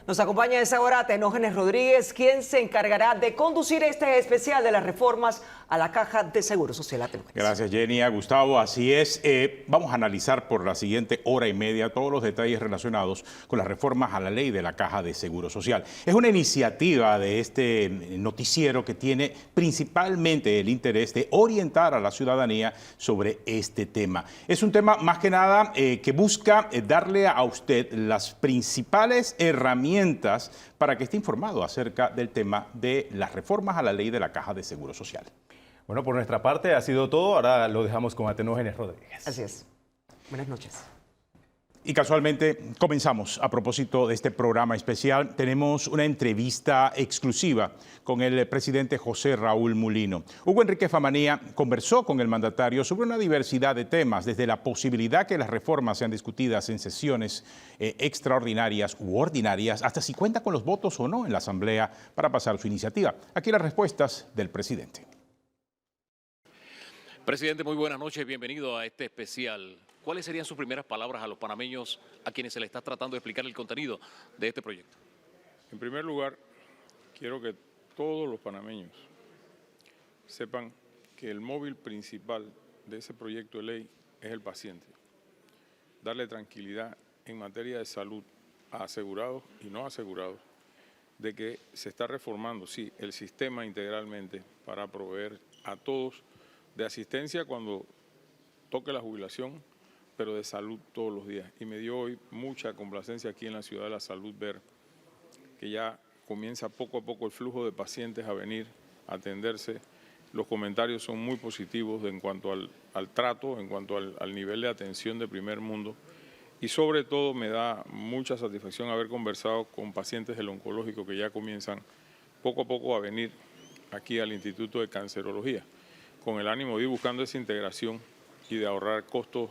Nos acompaña a esa hora Tenógenes Rodríguez, quien se encargará de conducir este especial de las reformas a la Caja de Seguro Social. Gracias, Jenny. Gustavo, así es. Vamos a analizar por la siguiente hora y media todos los detalles relacionados con las reformas a la ley de la Caja de Seguro Social. Es una iniciativa de este noticiero que tiene principalmente el interés de orientar a la ciudadanía sobre este tema. Es un tema más que nada que busca darle a usted las principales herramientas para que esté informado acerca del tema de las reformas a la ley de la Caja de Seguro Social. Bueno, por nuestra parte ha sido todo. Ahora lo dejamos con Tenógenes Rodríguez. Así es. Buenas noches. Y casualmente comenzamos a propósito de este programa especial. Tenemos una entrevista exclusiva con el presidente José Raúl Mulino. Hugo Enrique Famanía conversó con el mandatario sobre una diversidad de temas, desde la posibilidad que las reformas sean discutidas en sesiones extraordinarias u ordinarias, hasta si cuenta con los votos o no en la Asamblea para pasar su iniciativa. Aquí las respuestas del presidente. Presidente, muy buenas noches, bienvenido a este especial. ¿Cuáles serían sus primeras palabras a los panameños a quienes se les está tratando de explicar el contenido de este proyecto? En primer lugar, quiero que todos los panameños sepan que el móvil principal de ese proyecto de ley es el paciente. Darle tranquilidad en materia de salud a asegurados y no asegurados, de que se está reformando, sí, el sistema integralmente para proveer a todos de asistencia cuando toque la jubilación, pero de salud todos los días. Y me dio hoy mucha complacencia aquí en la Ciudad de la Salud ver que ya comienza poco a poco el flujo de pacientes a venir a atenderse. Los comentarios son muy positivos en cuanto al trato, en cuanto al nivel de atención de primer mundo. Y sobre todo me da mucha satisfacción haber conversado con pacientes del oncológico que ya comienzan poco a poco a venir aquí al Instituto de Cancerología, con el ánimo de ir buscando esa integración y de ahorrar costos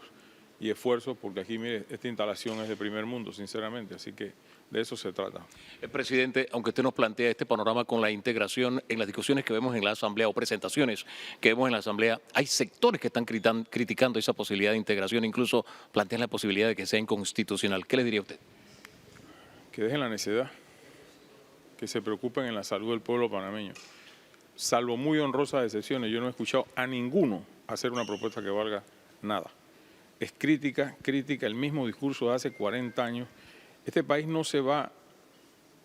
y esfuerzos, porque aquí, mire, esta instalación es de primer mundo, sinceramente, así que de eso se trata. Presidente, aunque usted nos plantea este panorama con la integración en las discusiones que vemos en la Asamblea o presentaciones que vemos en la Asamblea, hay sectores que están criticando esa posibilidad de integración, incluso plantean la posibilidad de que sea inconstitucional. ¿Qué le diría usted? Que dejen la necedad, que se preocupen en la salud del pueblo panameño. Salvo muy honrosas excepciones, yo no he escuchado a ninguno hacer una propuesta que valga nada. Es crítica, el mismo discurso de hace 40 años. Este país no se va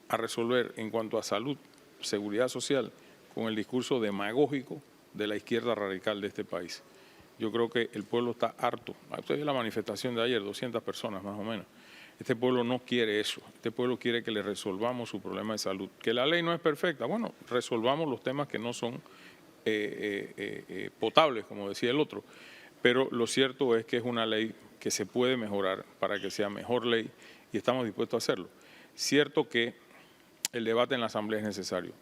a resolver en cuanto a salud, seguridad social, con el discurso demagógico de la izquierda radical de este país. Yo creo que el pueblo está harto. Ustedes ven la manifestación de ayer, 200 personas más o menos. Este pueblo no quiere eso. Este pueblo quiere que le resolvamos su problema de salud. Que la ley no es perfecta. Bueno, resolvamos los temas que no son potables, como decía el otro. Pero lo cierto es que es una ley que se puede mejorar para que sea mejor ley y estamos dispuestos a hacerlo. Cierto que el debate en la Asamblea es necesario,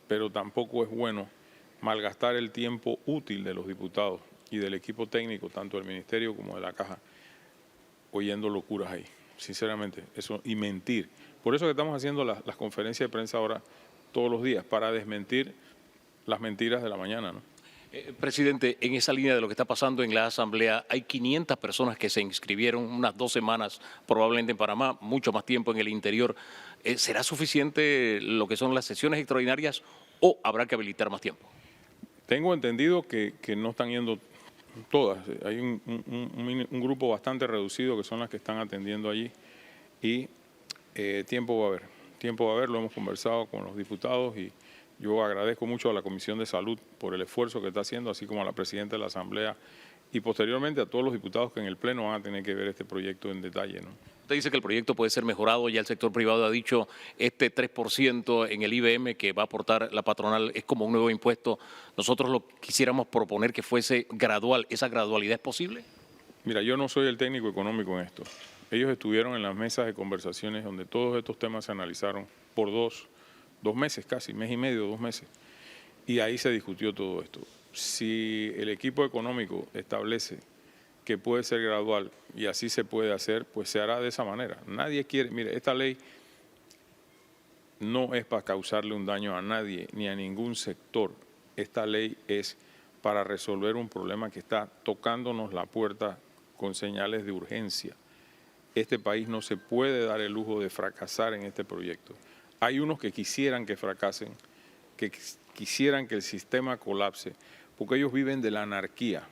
pero tampoco es bueno malgastar el tiempo útil de los diputados y del equipo técnico, tanto del Ministerio como de la Caja, oyendo locuras ahí, sinceramente, eso, y mentir. Por eso que estamos haciendo las conferencias de prensa ahora todos los días, para desmentir las mentiras de la mañana, ¿no? Presidente, en esa línea de lo que está pasando en la Asamblea, hay 500 personas que se inscribieron, unas 2 semanas probablemente en Panamá, mucho más tiempo en el interior. ¿Será suficiente lo que son las sesiones extraordinarias o habrá que habilitar más tiempo? Tengo entendido que no están yendo todas. Hay un grupo bastante reducido que son las que están atendiendo allí y tiempo va a haber. Tiempo va a haber, lo hemos conversado con los diputados y yo agradezco mucho a la Comisión de Salud por el esfuerzo que está haciendo, así como a la Presidenta de la Asamblea y posteriormente a todos los diputados que en el Pleno van a tener que ver este proyecto en detalle, ¿no? Usted dice que el proyecto puede ser mejorado, ya el sector privado ha dicho este 3% en el IBM que va a aportar la patronal es como un nuevo impuesto. Nosotros lo quisiéramos proponer que fuese gradual. ¿Esa gradualidad es posible? Mira, yo no soy el técnico económico en esto. Ellos estuvieron en las mesas de conversaciones donde todos estos temas se analizaron por dos meses casi, mes y medio, 2 meses. Y ahí se discutió todo esto. Si el equipo económico establece que puede ser gradual y así se puede hacer, pues se hará de esa manera. Nadie quiere, mire, esta ley no es para causarle un daño a nadie ni a ningún sector. Esta ley es para resolver un problema que está tocándonos la puerta con señales de urgencia. Este país no se puede dar el lujo de fracasar en este proyecto. Hay unos que quisieran que fracasen, que quisieran que el sistema colapse, porque ellos viven de la anarquía.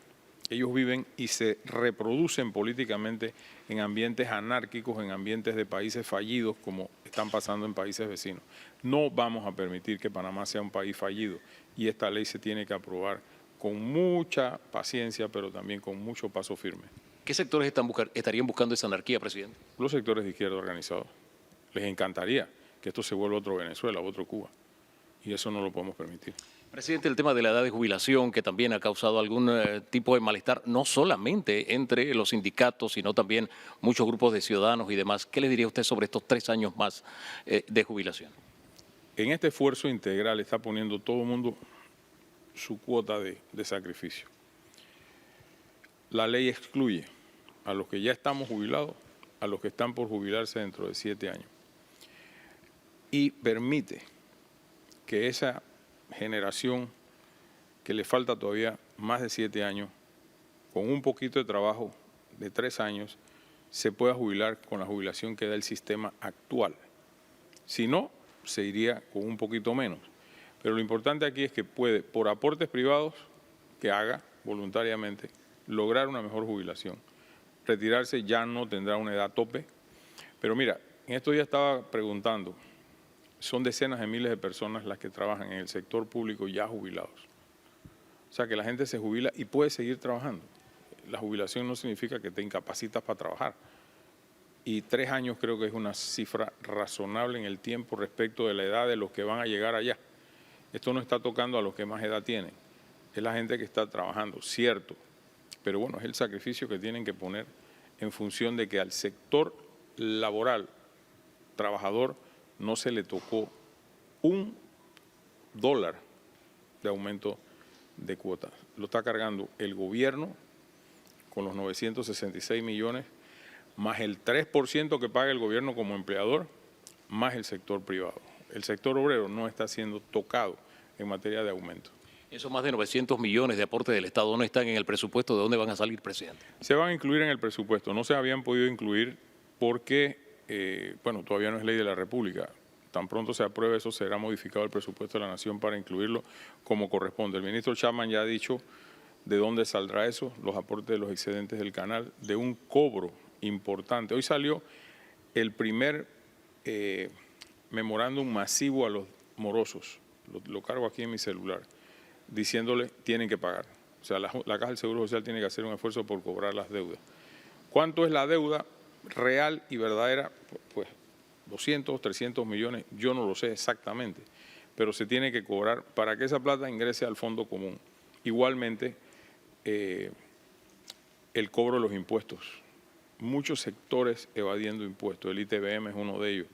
Ellos viven y se reproducen políticamente en ambientes anárquicos, en ambientes de países fallidos, como están pasando en países vecinos. No vamos a permitir que Panamá sea un país fallido y esta ley se tiene que aprobar con mucha paciencia, pero también con mucho paso firme. ¿Qué sectores estarían buscando esa anarquía, presidente? Los sectores de izquierda organizados. Les encantaría que esto se vuelva otro Venezuela, otro Cuba, y eso no lo podemos permitir. Presidente, el tema de la edad de jubilación, que también ha causado algún tipo de malestar, no solamente entre los sindicatos, sino también muchos grupos de ciudadanos y demás. ¿Qué le diría usted sobre estos 3 años más de jubilación? En este esfuerzo integral está poniendo todo el mundo su cuota de sacrificio. La ley excluye a los que ya estamos jubilados, a los que están por jubilarse dentro de 7 años. Y permite que esa generación que le falta todavía más de 7 años, con un poquito de trabajo de 3 años, se pueda jubilar con la jubilación que da el sistema actual. Si no, se iría con un poquito menos. Pero lo importante aquí es que puede, por aportes privados, que haga voluntariamente, lograr una mejor jubilación. Retirarse ya no tendrá una edad tope. Pero mira, en estos días estaba preguntando, son decenas de miles de personas las que trabajan en el sector público ya jubilados. O sea, que la gente se jubila y puede seguir trabajando. La jubilación no significa que te incapacitas para trabajar. Y 3 años creo que es una cifra razonable en el tiempo respecto de la edad de los que van a llegar allá. Esto no está tocando a los que más edad tienen. Es la gente que está trabajando, cierto. Pero bueno, es el sacrificio que tienen que poner en función de que al sector laboral, trabajador, no se le tocó $1 de aumento de cuotas. Lo está cargando el gobierno con los 966 millones, más el 3% que paga el gobierno como empleador, más el sector privado. El sector obrero no está siendo tocado en materia de aumento. Esos más de 900 millones de aporte del Estado no están en el presupuesto. ¿De dónde van a salir, presidente? Se van a incluir en el presupuesto. No se habían podido incluir porque, bueno, todavía no es ley de la República. Tan pronto se apruebe eso, será modificado el presupuesto de la Nación para incluirlo como corresponde. El ministro Chapman ya ha dicho de dónde saldrá eso, los aportes de los excedentes del canal, de un cobro importante. Hoy salió el primer memorándum masivo a los morosos, lo cargo aquí en mi celular, diciéndole tienen que pagar. O sea, la Caja del Seguro Social tiene que hacer un esfuerzo por cobrar las deudas. ¿Cuánto es la deuda real y verdadera? Pues 200, 300 millones, yo no lo sé exactamente, pero se tiene que cobrar para que esa plata ingrese al fondo común. Igualmente, el cobro de los impuestos. Muchos sectores evadiendo impuestos, el ITBM es uno de ellos,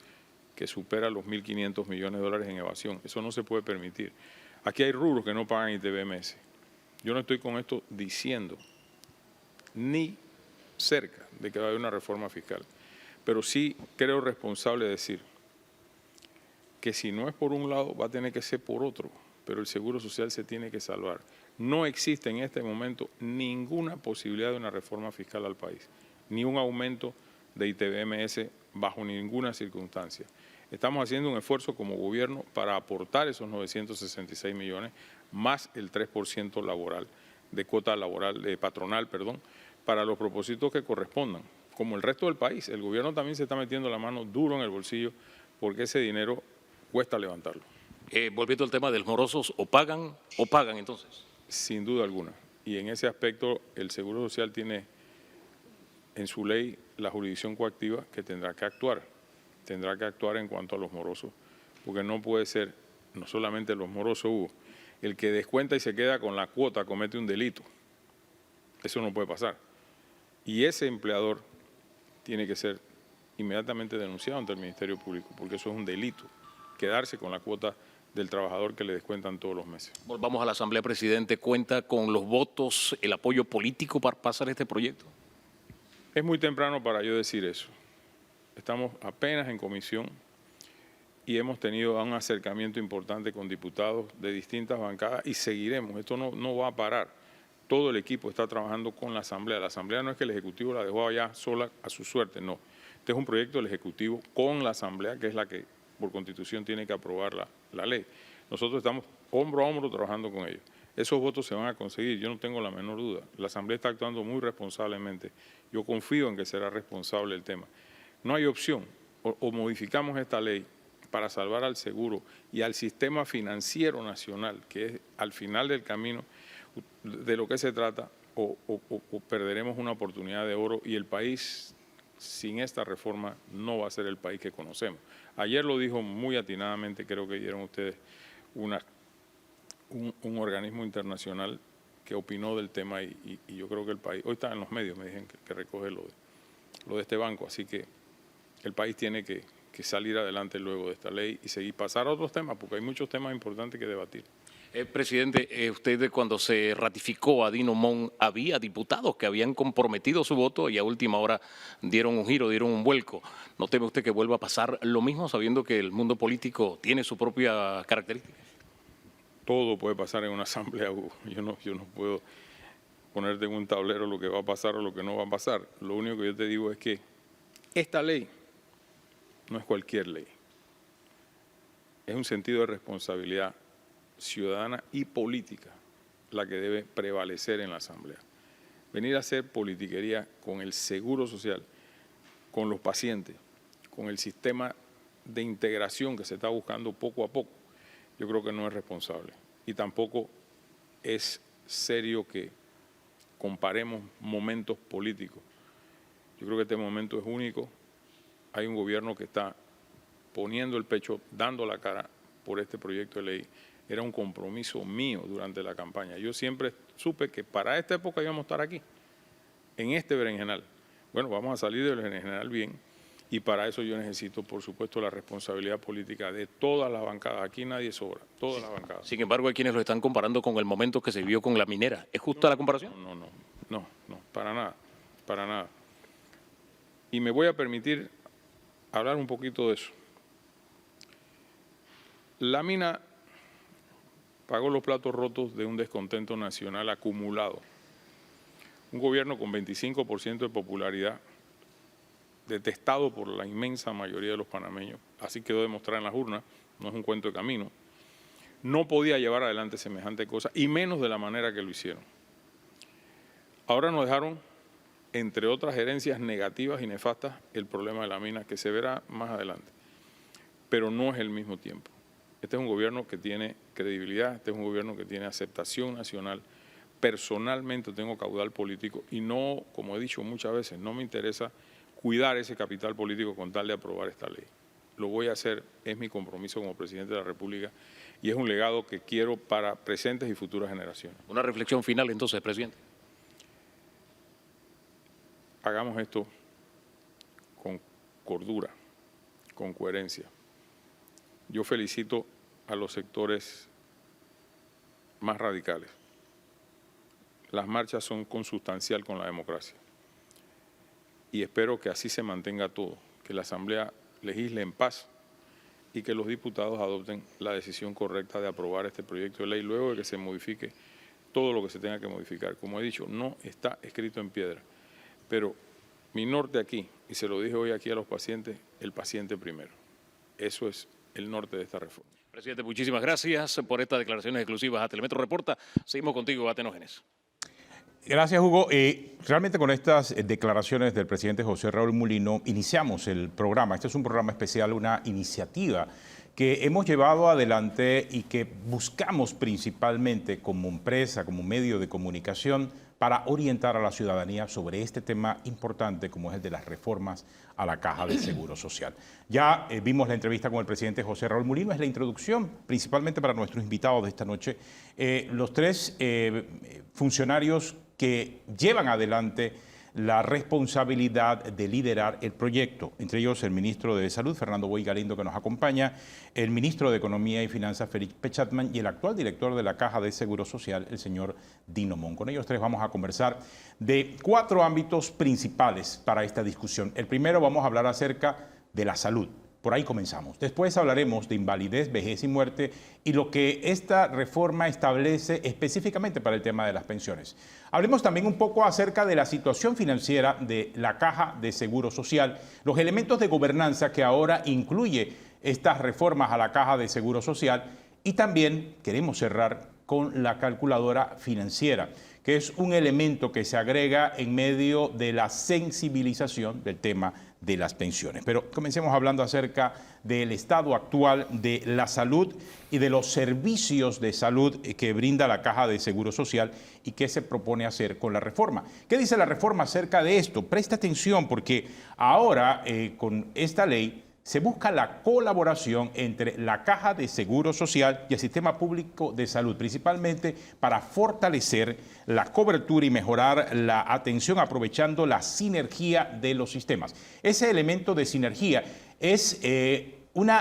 que supera los 1.500 millones de dólares en evasión. Eso no se puede permitir. Aquí hay rubros que no pagan ITBMS. Yo no estoy con esto diciendo ni cerca de que va a haber una reforma fiscal, pero sí creo responsable decir que si no es por un lado va a tener que ser por otro, pero el Seguro Social se tiene que salvar. No existe en este momento ninguna posibilidad de una reforma fiscal al país, ni un aumento de ITBMS bajo ninguna circunstancia. Estamos haciendo un esfuerzo como gobierno para aportar esos 966 millones, más el 3% laboral, de cuota laboral, patronal, para los propósitos que correspondan. Como el resto del país, el gobierno también se está metiendo la mano duro en el bolsillo porque ese dinero cuesta levantarlo. Volviendo al tema de los morosos, o pagan entonces. Sin duda alguna. Y en ese aspecto el Seguro Social tiene en su ley la jurisdicción coactiva que tendrá que actuar. Tendrá que actuar en cuanto a los morosos, porque no puede ser, no solamente los morosos, Hugo, el que descuenta y se queda con la cuota comete un delito. Eso no puede pasar. Y ese empleador tiene que ser inmediatamente denunciado ante el Ministerio Público, porque eso es un delito, quedarse con la cuota del trabajador que le descuentan todos los meses. Volvamos a la Asamblea, presidente. ¿Cuenta con los votos, el apoyo político para pasar este proyecto? Es muy temprano para yo decir eso. Estamos apenas en comisión y hemos tenido un acercamiento importante con diputados de distintas bancadas y seguiremos. Esto no va a parar. Todo el equipo está trabajando con la Asamblea. La Asamblea no es que el Ejecutivo la dejó allá sola a su suerte, no. Este es un proyecto del Ejecutivo con la Asamblea, que es la que por Constitución tiene que aprobar la ley. Nosotros estamos hombro a hombro trabajando con ellos. Esos votos se van a conseguir, yo no tengo la menor duda. La Asamblea está actuando muy responsablemente. Yo confío en que será responsable el tema. No hay opción, o modificamos esta ley para salvar al seguro y al sistema financiero nacional, que es al final del camino de lo que se trata, o perderemos una oportunidad de oro y el país sin esta reforma no va a ser el país que conocemos. Ayer lo dijo muy atinadamente, creo que dieron ustedes un organismo internacional que opinó del tema y yo creo que el país, hoy está en los medios, me dicen que recoge lo de este banco, así que el país tiene que salir adelante luego de esta ley y seguir pasar a otros temas, porque hay muchos temas importantes que debatir. Presidente, usted cuando se ratificó a Dino Mon, había diputados que habían comprometido su voto y a última hora dieron un giro, dieron un vuelco. ¿No teme usted que vuelva a pasar lo mismo sabiendo que el mundo político tiene su propia característica? Todo puede pasar en una asamblea, Hugo. Yo no puedo ponerte en un tablero lo que va a pasar o lo que no va a pasar. Lo único que yo te digo es que esta ley no es cualquier ley. Es un sentido de responsabilidad ciudadana y política la que debe prevalecer en la Asamblea. Venir a hacer politiquería con el seguro social, con los pacientes, con el sistema de integración que se está buscando poco a poco, yo creo que no es responsable. Y tampoco es serio que comparemos momentos políticos. Yo creo que este momento es único. Hay un gobierno que está poniendo el pecho, dando la cara por este proyecto de ley. Era un compromiso mío durante la campaña. Yo siempre supe que para esta época íbamos a estar aquí, en este berenjenal. Bueno, vamos a salir del berenjenal bien y para eso yo necesito, por supuesto, la responsabilidad política de todas las bancadas. Aquí nadie sobra, todas las bancadas. Sin embargo, hay quienes lo están comparando con el momento que se vivió con la minera. ¿Es justa la comparación? No, para nada, para nada. Y me voy a permitir hablar un poquito de eso. La mina pagó los platos rotos de un descontento nacional acumulado. Un gobierno con 25% de popularidad, detestado por la inmensa mayoría de los panameños, así quedó demostrado en las urnas, no es un cuento de camino, no podía llevar adelante semejante cosa, y menos de la manera que lo hicieron. Ahora nos dejaron, entre otras herencias negativas y nefastas, el problema de la mina, que se verá más adelante, pero no es el mismo tiempo. Este es un gobierno que tiene credibilidad, este es un gobierno que tiene aceptación nacional. Personalmente tengo caudal político y no, como he dicho muchas veces, no me interesa cuidar ese capital político con tal de aprobar esta ley. Lo voy a hacer, es mi compromiso como presidente de la República y es un legado que quiero para presentes y futuras generaciones. Una reflexión final entonces, presidente. Hagamos esto con cordura, con coherencia. Yo felicito a los sectores más radicales. Las marchas son consustancial con la democracia. Y espero que así se mantenga todo, que la Asamblea legisle en paz y que los diputados adopten la decisión correcta de aprobar este proyecto de ley luego de que se modifique todo lo que se tenga que modificar. Como he dicho, no está escrito en piedra, pero mi norte aquí, y se lo dije hoy aquí a los pacientes, el paciente primero. Eso es el norte de esta reforma. Presidente, muchísimas gracias por estas declaraciones exclusivas a Telemetro Reporta. Seguimos contigo, Atenógenes. Gracias, Hugo. Realmente con estas declaraciones del presidente José Raúl Mulino iniciamos el programa. Este es un programa especial, una iniciativa que hemos llevado adelante y que buscamos principalmente como empresa, como medio de comunicación, para orientar a la ciudadanía sobre este tema importante como es el de las reformas a la Caja de Seguro Social. Ya vimos la entrevista con el presidente José Raúl Mulino, es la introducción principalmente para nuestros invitados de esta noche, los tres funcionarios que llevan adelante la responsabilidad de liderar el proyecto, entre ellos el ministro de Salud, Fernando Boy Galindo, que nos acompaña, el ministro de Economía y Finanzas, Felipe Chatman, y el actual director de la Caja de Seguro Social, el señor Dino Mon. Con ellos tres vamos a conversar de 4 ámbitos principales para esta discusión. El primero, vamos a hablar acerca de la salud, Por ahí comenzamos. Después hablaremos de invalidez, vejez y muerte y lo que esta reforma establece específicamente para el tema de las pensiones. Hablemos también un poco acerca de la situación financiera de la Caja de Seguro Social, los elementos de gobernanza que ahora incluye estas reformas a la Caja de Seguro Social y también queremos cerrar con la calculadora financiera, que es un elemento que se agrega en medio de la sensibilización del tema de las pensiones. Pero comencemos hablando acerca del estado actual de la salud y de los servicios de salud que brinda la Caja de Seguro Social y qué se propone hacer con la reforma. ¿Qué dice la reforma acerca de esto? Presta atención porque ahora con esta ley se busca la colaboración entre la Caja de Seguro Social y el Sistema Público de Salud, principalmente para fortalecer la cobertura y mejorar la atención aprovechando la sinergia de los sistemas. Ese elemento de sinergia es un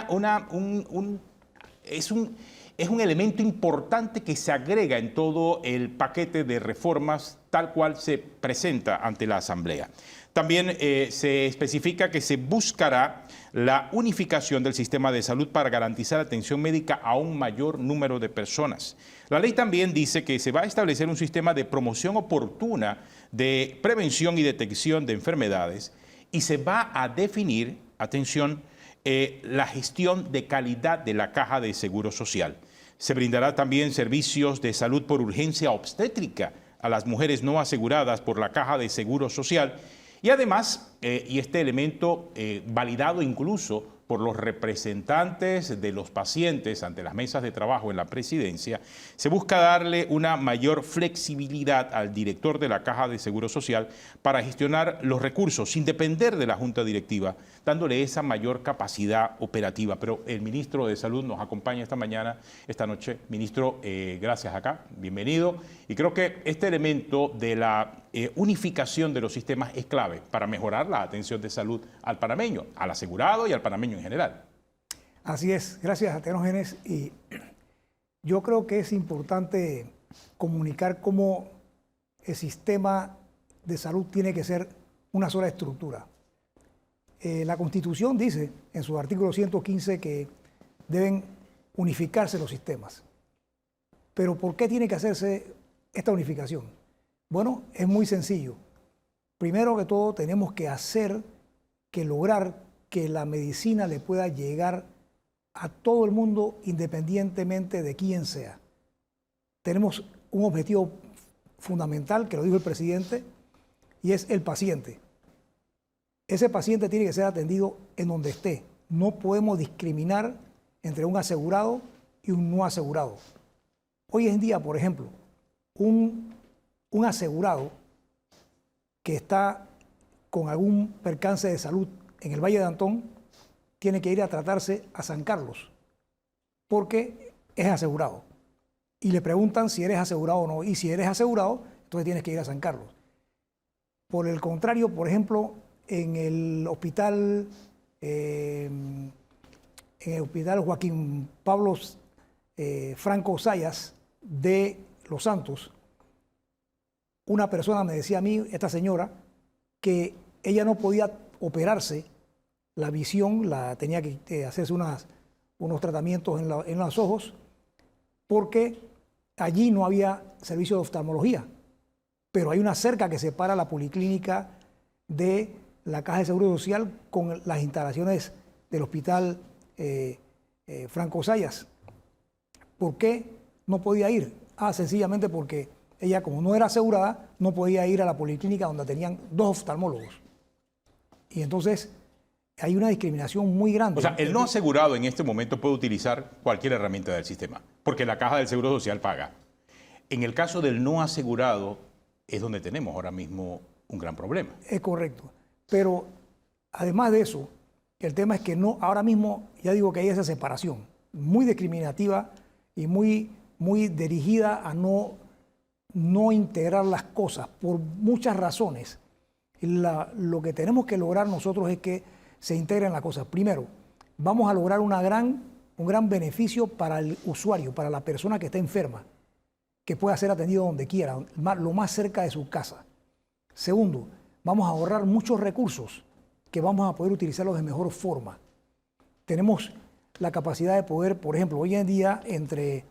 elemento importante que se agrega en todo el paquete de reformas tal cual se presenta ante la Asamblea. También se especifica que se buscará la unificación del sistema de salud para garantizar atención médica a un mayor número de personas. La ley también dice que se va a establecer un sistema de promoción oportuna de prevención y detección de enfermedades y se va a definir, atención, la gestión de calidad de la Caja de Seguro Social. Se brindará también servicios de salud por urgencia obstétrica a las mujeres no aseguradas por la Caja de Seguro Social. Y además, y este elemento validado incluso por los representantes de los pacientes ante las mesas de trabajo en la presidencia, se busca darle una mayor flexibilidad al director de la Caja de Seguro Social para gestionar los recursos sin depender de la Junta Directiva, dándole esa mayor capacidad operativa. Pero el ministro de Salud nos acompaña esta noche. Ministro, gracias acá, bienvenido. Y creo que este elemento de la unificación de los sistemas es clave para mejorar la atención de salud al panameño, al asegurado y al panameño en general. Así es, gracias a Tenógenes. Y yo creo que es importante comunicar cómo el sistema de salud tiene que ser una sola estructura. La Constitución dice en su artículo 115 que deben unificarse los sistemas. Pero ¿por qué tiene que hacerse esta unificación? Bueno, es muy sencillo. Primero que todo, tenemos que lograr que la medicina le pueda llegar a todo el mundo independientemente de quién sea. Tenemos un objetivo fundamental, que lo dijo el presidente, y es el paciente. Ese paciente tiene que ser atendido en donde esté. No podemos discriminar entre un asegurado y un no asegurado. Hoy en día, por ejemplo, un asegurado que está con algún percance de salud en el Valle de Antón tiene que ir a tratarse a San Carlos porque es asegurado. Y le preguntan si eres asegurado o no. Y si eres asegurado, entonces tienes que ir a San Carlos. Por el contrario, por ejemplo, en el hospital Joaquín Pablo Franco Zayas de Los Santos, una persona me decía a mí, esta señora, que ella no podía operarse la visión, tenía que hacerse unos tratamientos en los ojos, porque allí no había servicio de oftalmología. Pero hay una cerca que separa la policlínica de la Caja de Seguro Social con las instalaciones del hospital Franco Zayas. ¿Por qué no podía ir? Sencillamente porque ella, como no era asegurada, no podía ir a la policlínica donde tenían 2 oftalmólogos. Y entonces hay una discriminación muy grande. O sea, el no asegurado en este momento puede utilizar cualquier herramienta del sistema, porque la Caja del Seguro Social paga. En el caso del no asegurado es donde tenemos ahora mismo un gran problema. Es correcto. Pero además de eso, el tema es que no, ahora mismo ya digo que hay esa separación muy discriminativa y muy dirigida a no integrar las cosas por muchas razones. Lo que tenemos que lograr nosotros es que se integren las cosas. Primero, vamos a lograr un gran beneficio para el usuario, para la persona que está enferma, que pueda ser atendido donde quiera, lo más cerca de su casa. Segundo, vamos a ahorrar muchos recursos que vamos a poder utilizarlos de mejor forma. tenemos la capacidad de poder, por ejemplo, hoy en día entre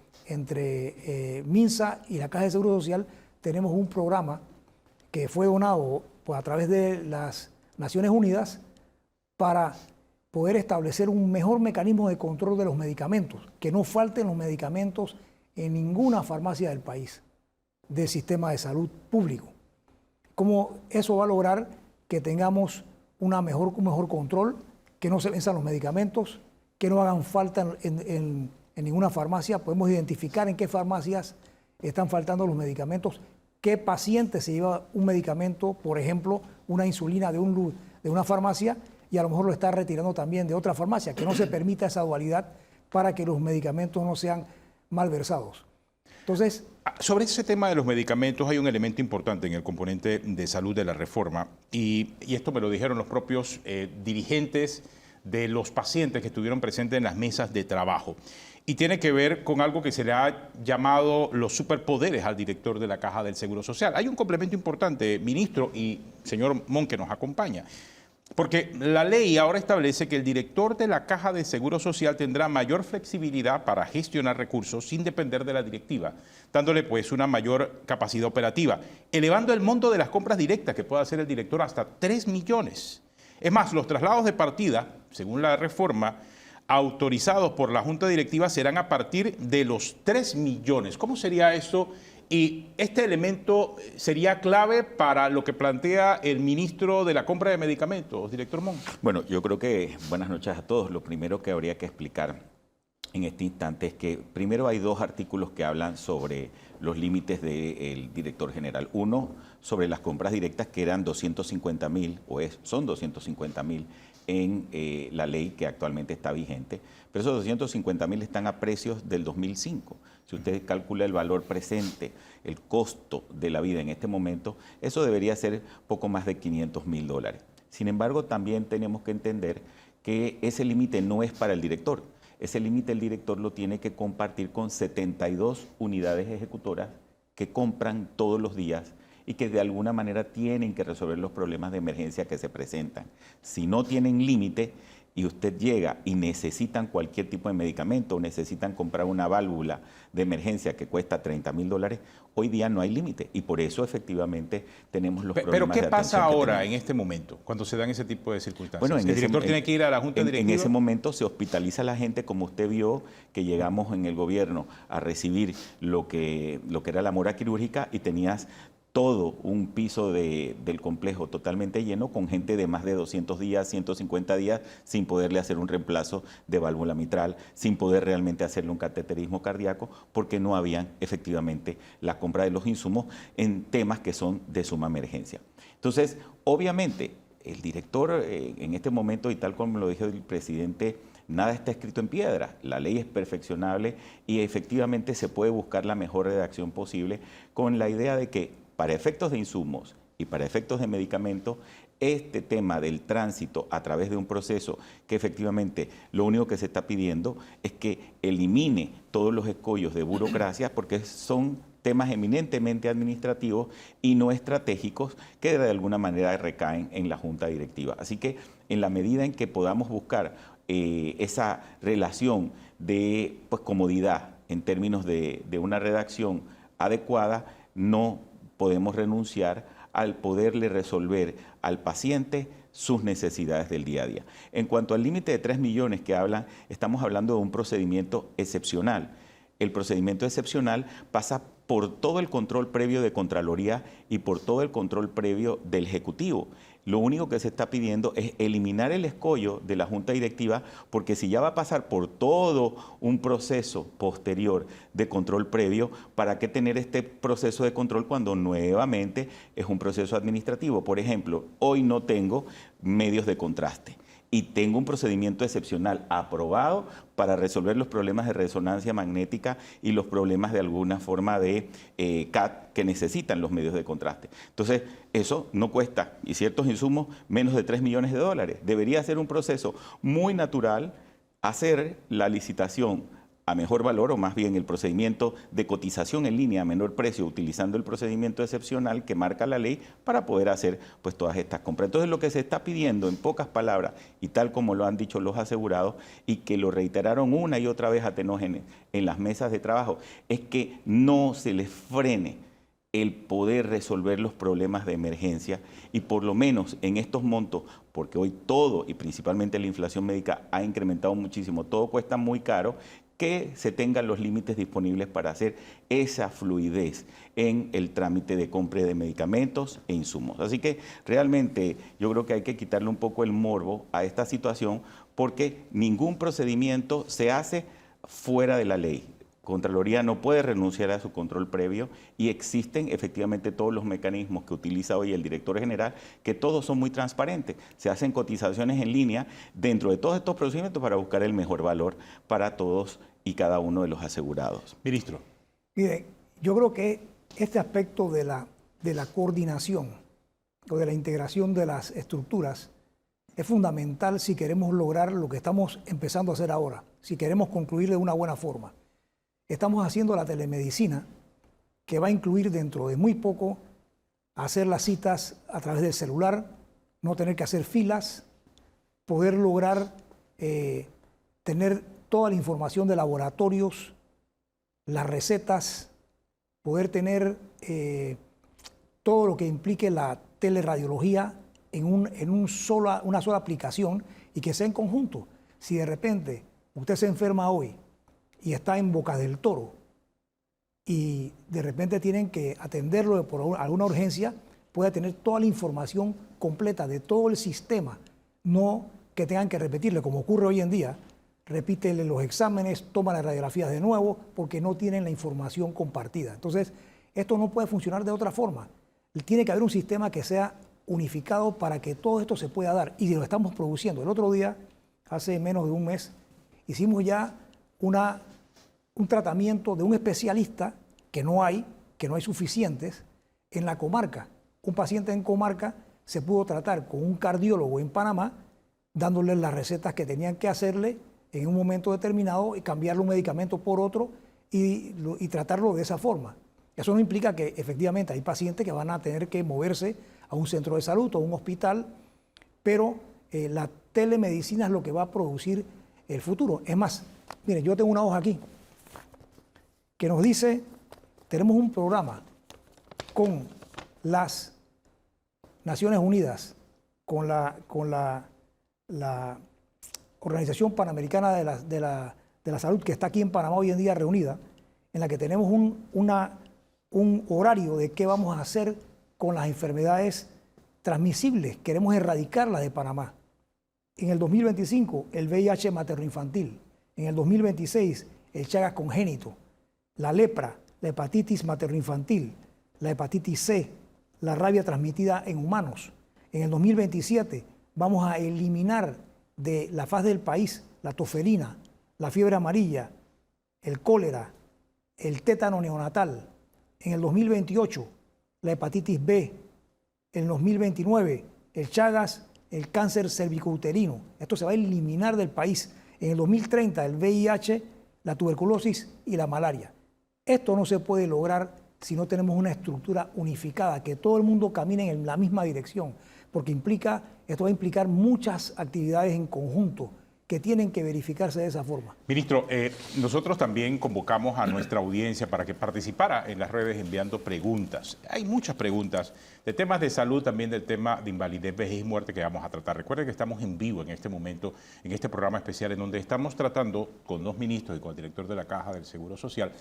MINSA y la Caja de Seguro Social tenemos un programa que fue donado pues, a través de las Naciones Unidas para poder establecer un mejor mecanismo de control de los medicamentos, que no falten los medicamentos en ninguna farmacia del país, del sistema de salud público. ¿Cómo eso va a lograr que tengamos un mejor control, que no se venzan los medicamentos, que no hagan falta en ninguna farmacia? Podemos identificar en qué farmacias están faltando los medicamentos, qué paciente se lleva un medicamento, por ejemplo, una insulina de una farmacia, y a lo mejor lo está retirando también de otra farmacia, que no se permita esa dualidad para que los medicamentos no sean malversados. Entonces, sobre ese tema de los medicamentos hay un elemento importante en el componente de salud de la reforma y esto me lo dijeron los propios dirigentes de los pacientes que estuvieron presentes en las mesas de trabajo. Y tiene que ver con algo que se le ha llamado los superpoderes al director de la Caja del Seguro Social. Hay un complemento importante, ministro y señor Mon, que nos acompaña. Porque la ley ahora establece que el director de la Caja de Seguro Social tendrá mayor flexibilidad para gestionar recursos sin depender de la directiva, dándole pues una mayor capacidad operativa, elevando el monto de las compras directas que puede hacer el director hasta 3 millones. Es más, los traslados de partida, según la reforma, autorizados por la Junta Directiva serán a partir de los 3 millones. ¿Cómo sería eso? Y este elemento sería clave para lo que plantea el ministro de la compra de medicamentos, director Mon. Bueno, yo creo que, buenas noches a todos. Lo primero que habría que explicar en este instante es que primero hay 2 artículos que hablan sobre los límites del director general. Uno, sobre las compras directas, que eran 250.000, son 250.000 en la ley que actualmente está vigente, pero esos 250.000 están a precios del 2005. Si usted calcula el valor presente, el costo de la vida en este momento, eso debería ser poco más de $500.000. Sin embargo, también tenemos que entender que ese límite no es para el director. Ese límite el director lo tiene que compartir con 72 unidades ejecutoras que compran todos los días y que de alguna manera tienen que resolver los problemas de emergencia que se presentan. Si no tienen límite y usted llega y necesitan cualquier tipo de medicamento o necesitan comprar una válvula de emergencia que cuesta $30.000, hoy día no hay límite y por eso efectivamente tenemos los problemas de atención. ¿Pero qué pasa ahora en este momento cuando se dan ese tipo de circunstancias? Bueno, ¿El director tiene que ir a la Junta Directiva? En ese momento se hospitaliza a la gente, como usted vio que llegamos en el gobierno a recibir lo que era la mora quirúrgica y tenías todo un piso del complejo totalmente lleno con gente de más de 200 días, 150 días, sin poderle hacer un reemplazo de válvula mitral, sin poder realmente hacerle un cateterismo cardíaco, porque no habían efectivamente la compra de los insumos en temas que son de suma emergencia. Entonces, obviamente, el director en este momento, y tal como lo dijo el presidente, nada está escrito en piedra, la ley es perfeccionable y efectivamente se puede buscar la mejor redacción posible con la idea de que para efectos de insumos y para efectos de medicamentos, este tema del tránsito a través de un proceso que efectivamente lo único que se está pidiendo es que elimine todos los escollos de burocracia porque son temas eminentemente administrativos y no estratégicos que de alguna manera recaen en la Junta Directiva. Así que en la medida en que podamos buscar esa relación de comodidad en términos de una redacción adecuada, no podemos renunciar al poderle resolver al paciente sus necesidades del día a día. En cuanto al límite de 3 millones que hablan, estamos hablando de un procedimiento excepcional. El procedimiento excepcional pasa por todo el control previo de Contraloría y por todo el control previo del Ejecutivo. Lo único que se está pidiendo es eliminar el escollo de la Junta Directiva, porque si ya va a pasar por todo un proceso posterior de control previo, ¿para qué tener este proceso de control cuando nuevamente es un proceso administrativo? Por ejemplo, hoy no tengo medios de contraste y tengo un procedimiento excepcional aprobado para resolver los problemas de resonancia magnética y los problemas de alguna forma de CAT que necesitan los medios de contraste. Entonces, eso no cuesta, y ciertos insumos, menos de $3 millones. Debería ser un proceso muy natural, hacer la licitación a mejor valor, o más bien el procedimiento de cotización en línea a menor precio, utilizando el procedimiento excepcional que marca la ley para poder hacer pues todas estas compras. Entonces lo que se está pidiendo, en pocas palabras, y tal como lo han dicho los asegurados, y que lo reiteraron una y otra vez a Tenógenes en las mesas de trabajo, es que no se les frene el poder resolver los problemas de emergencia, y por lo menos en estos montos, porque hoy todo, y principalmente la inflación médica, ha incrementado muchísimo, todo cuesta muy caro, que se tengan los límites disponibles para hacer esa fluidez en el trámite de compra de medicamentos e insumos. Así que realmente yo creo que hay que quitarle un poco el morbo a esta situación, porque ningún procedimiento se hace fuera de la ley. Contraloría no puede renunciar a su control previo, y existen efectivamente todos los mecanismos que utiliza hoy el director general, que todos son muy transparentes. Se hacen cotizaciones en línea dentro de todos estos procedimientos para buscar el mejor valor para todos y cada uno de los asegurados. Ministro. Mire, yo creo que este aspecto de la coordinación o de la integración de las estructuras es fundamental si queremos lograr lo que estamos empezando a hacer ahora, si queremos concluir de una buena forma. Estamos haciendo la telemedicina, que va a incluir dentro de muy poco hacer las citas a través del celular, no tener que hacer filas, poder lograr tener toda la información de laboratorios, las recetas, poder tener todo lo que implique la teleradiología en una sola aplicación, y que sea en conjunto. Si de repente usted se enferma hoy y está en Bocas del Toro, y de repente tienen que atenderlo por alguna urgencia, puede tener toda la información completa de todo el sistema, no que tengan que repetirle, como ocurre hoy en día, repítele los exámenes, toma las radiografías de nuevo, porque no tienen la información compartida. Entonces, esto no puede funcionar de otra forma. Tiene que haber un sistema que sea unificado para que todo esto se pueda dar, y lo estamos produciendo. El otro día, hace menos de un mes, hicimos ya un tratamiento de un especialista que no hay suficientes en la comarca. Un paciente en comarca se pudo tratar con un cardiólogo en Panamá, dándole las recetas que tenían que hacerle en un momento determinado, y cambiarle un medicamento por otro y tratarlo de esa forma. Eso no implica que efectivamente hay pacientes que van a tener que moverse a un centro de salud o a un hospital, pero la telemedicina es lo que va a producir el futuro. Es más, miren, yo tengo una hoja aquí que nos dice, tenemos un programa con las Naciones Unidas, con la Organización Panamericana de la Salud, que está aquí en Panamá hoy en día reunida, en la que tenemos un horario de qué vamos a hacer con las enfermedades transmisibles. Queremos erradicarlas de Panamá. En el 2025, el VIH materno-infantil. En el 2026, el Chagas congénito, la lepra, la hepatitis materno-infantil, la hepatitis C, la rabia transmitida en humanos. En el 2027 vamos a eliminar de la faz del país la tosferina, la fiebre amarilla, el cólera, el tétano neonatal. En el 2028 la hepatitis B. En el 2029 el Chagas, el cáncer cervicouterino. Esto se va a eliminar del país. En el 2030 el VIH, la tuberculosis y la malaria. Esto no se puede lograr si no tenemos una estructura unificada, que todo el mundo camine en la misma dirección, porque esto va a implicar muchas actividades en conjunto que tienen que verificarse de esa forma. Ministro, nosotros también convocamos a nuestra audiencia para que participara en las redes enviando preguntas. Hay muchas preguntas de temas de salud, también del tema de invalidez, vejez y muerte que vamos a tratar. Recuerden que estamos en vivo en este momento, en este programa especial, en donde estamos tratando con dos ministros y con el director de la Caja del Seguro Social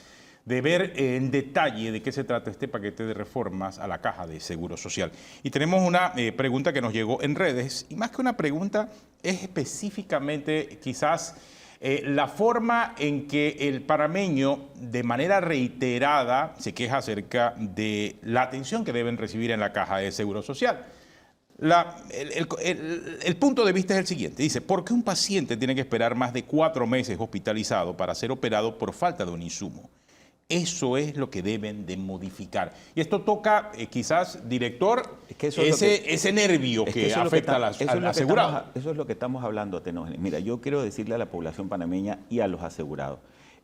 de ver en detalle de qué se trata este paquete de reformas a la Caja de Seguro Social. Y tenemos una pregunta que nos llegó en redes, y más que una pregunta, es específicamente quizás la forma en que el panameño de manera reiterada se queja acerca de la atención que deben recibir en la Caja de Seguro Social. El punto de vista es el siguiente. Dice, ¿por qué un paciente tiene que esperar más de 4 meses hospitalizado para ser operado por falta de un insumo? Eso es lo que deben de modificar. Y esto toca, quizás, director, ese nervio que afecta al asegurado. Eso es lo que estamos hablando, Tenógenes. Mira, yo quiero decirle a la población panameña y a los asegurados,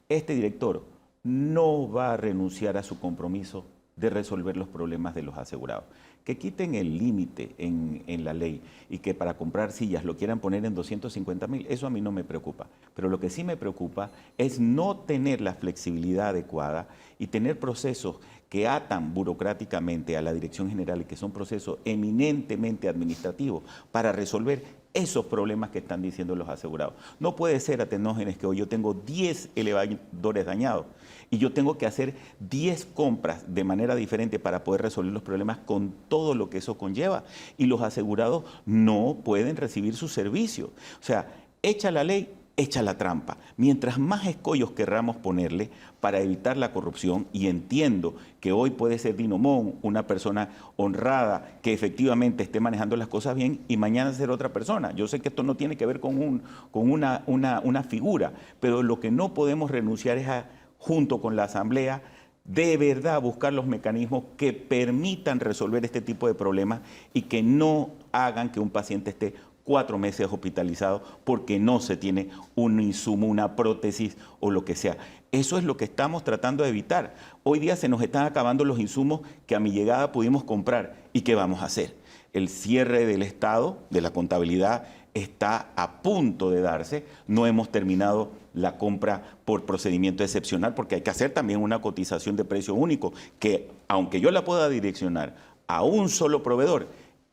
este director no va a renunciar a su compromiso de resolver los problemas de los asegurados. Que quiten el límite en la ley y que para comprar sillas lo quieran poner en 250.000, eso a mí no me preocupa. Pero lo que sí me preocupa es no tener la flexibilidad adecuada y tener procesos que atan burocráticamente a la Dirección General y que son procesos eminentemente administrativos para resolver esos problemas que están diciendo los asegurados. No puede ser, Atenógenes, que hoy yo tengo 10 elevadores dañados y yo tengo que hacer 10 compras de manera diferente para poder resolver los problemas con todo lo que eso conlleva. Y los asegurados no pueden recibir su servicio. O sea, echa la ley, echa la trampa. Mientras más escollos querramos ponerle para evitar la corrupción, y entiendo que hoy puede ser Dinomón una persona honrada que efectivamente esté manejando las cosas bien y mañana ser otra persona. Yo sé que esto no tiene que ver con una figura, pero lo que no podemos renunciar es a, junto con la Asamblea, de verdad buscar los mecanismos que permitan resolver este tipo de problemas y que no hagan que un paciente esté 4 meses hospitalizado porque no se tiene un insumo, una prótesis o lo que sea. Eso es lo que estamos tratando de evitar. Hoy día se nos están acabando los insumos que a mi llegada pudimos comprar. ¿Y qué vamos a hacer? El cierre del Estado, de la contabilidad, está a punto de darse. No hemos terminado la compra por procedimiento excepcional porque hay que hacer también una cotización de precio único que, aunque yo la pueda direccionar a un solo proveedor,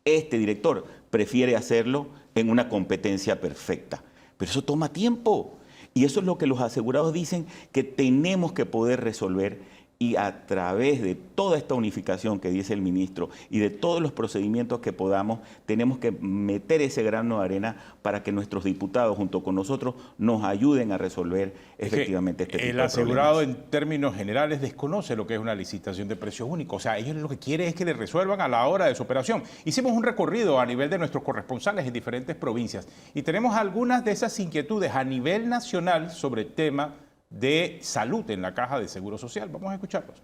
este director prefiere hacerlo en una competencia perfecta. Pero eso toma tiempo. Y eso es lo que los asegurados dicen que tenemos que poder resolver, y a través de toda esta unificación que dice el ministro y de todos los procedimientos que podamos, tenemos que meter ese grano de arena para que nuestros diputados junto con nosotros nos ayuden a resolver efectivamente este tipo de problemas. El asegurado en términos generales desconoce lo que es una licitación de precios únicos. O sea, ellos lo que quieren es que le resuelvan a la hora de su operación. Hicimos un recorrido a nivel de nuestros corresponsales en diferentes provincias y tenemos algunas de esas inquietudes a nivel nacional sobre el tema de salud en la Caja de Seguro Social. Vamos a escucharlos.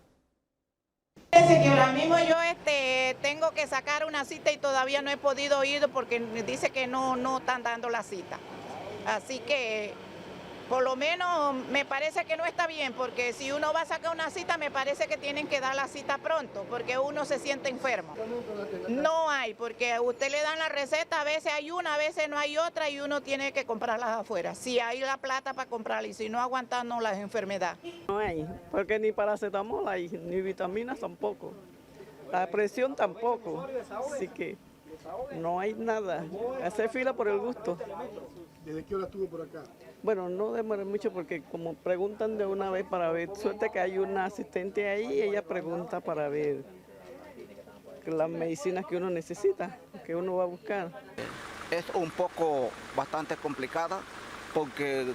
Dice que ahora mismo yo tengo que sacar una cita y todavía no he podido ir porque dice que no están dando la cita. Así que por lo menos me parece que no está bien, porque si uno va a sacar una cita me parece que tienen que dar la cita pronto, porque uno se siente enfermo. No hay, porque a usted le dan la receta, a veces hay una, a veces no hay otra y uno tiene que comprarlas afuera. Si hay la plata para comprarla y si no aguantando las enfermedades. No hay, porque ni paracetamol hay, ni vitaminas tampoco. La presión tampoco, así que no hay nada. Hacer fila por el gusto. ¿Desde qué hora estuvo por acá? Bueno, no demoré mucho porque como preguntan de una vez para ver, suerte que hay una asistente ahí, ella pregunta para ver las medicinas que uno necesita, que uno va a buscar. Es un poco bastante complicada porque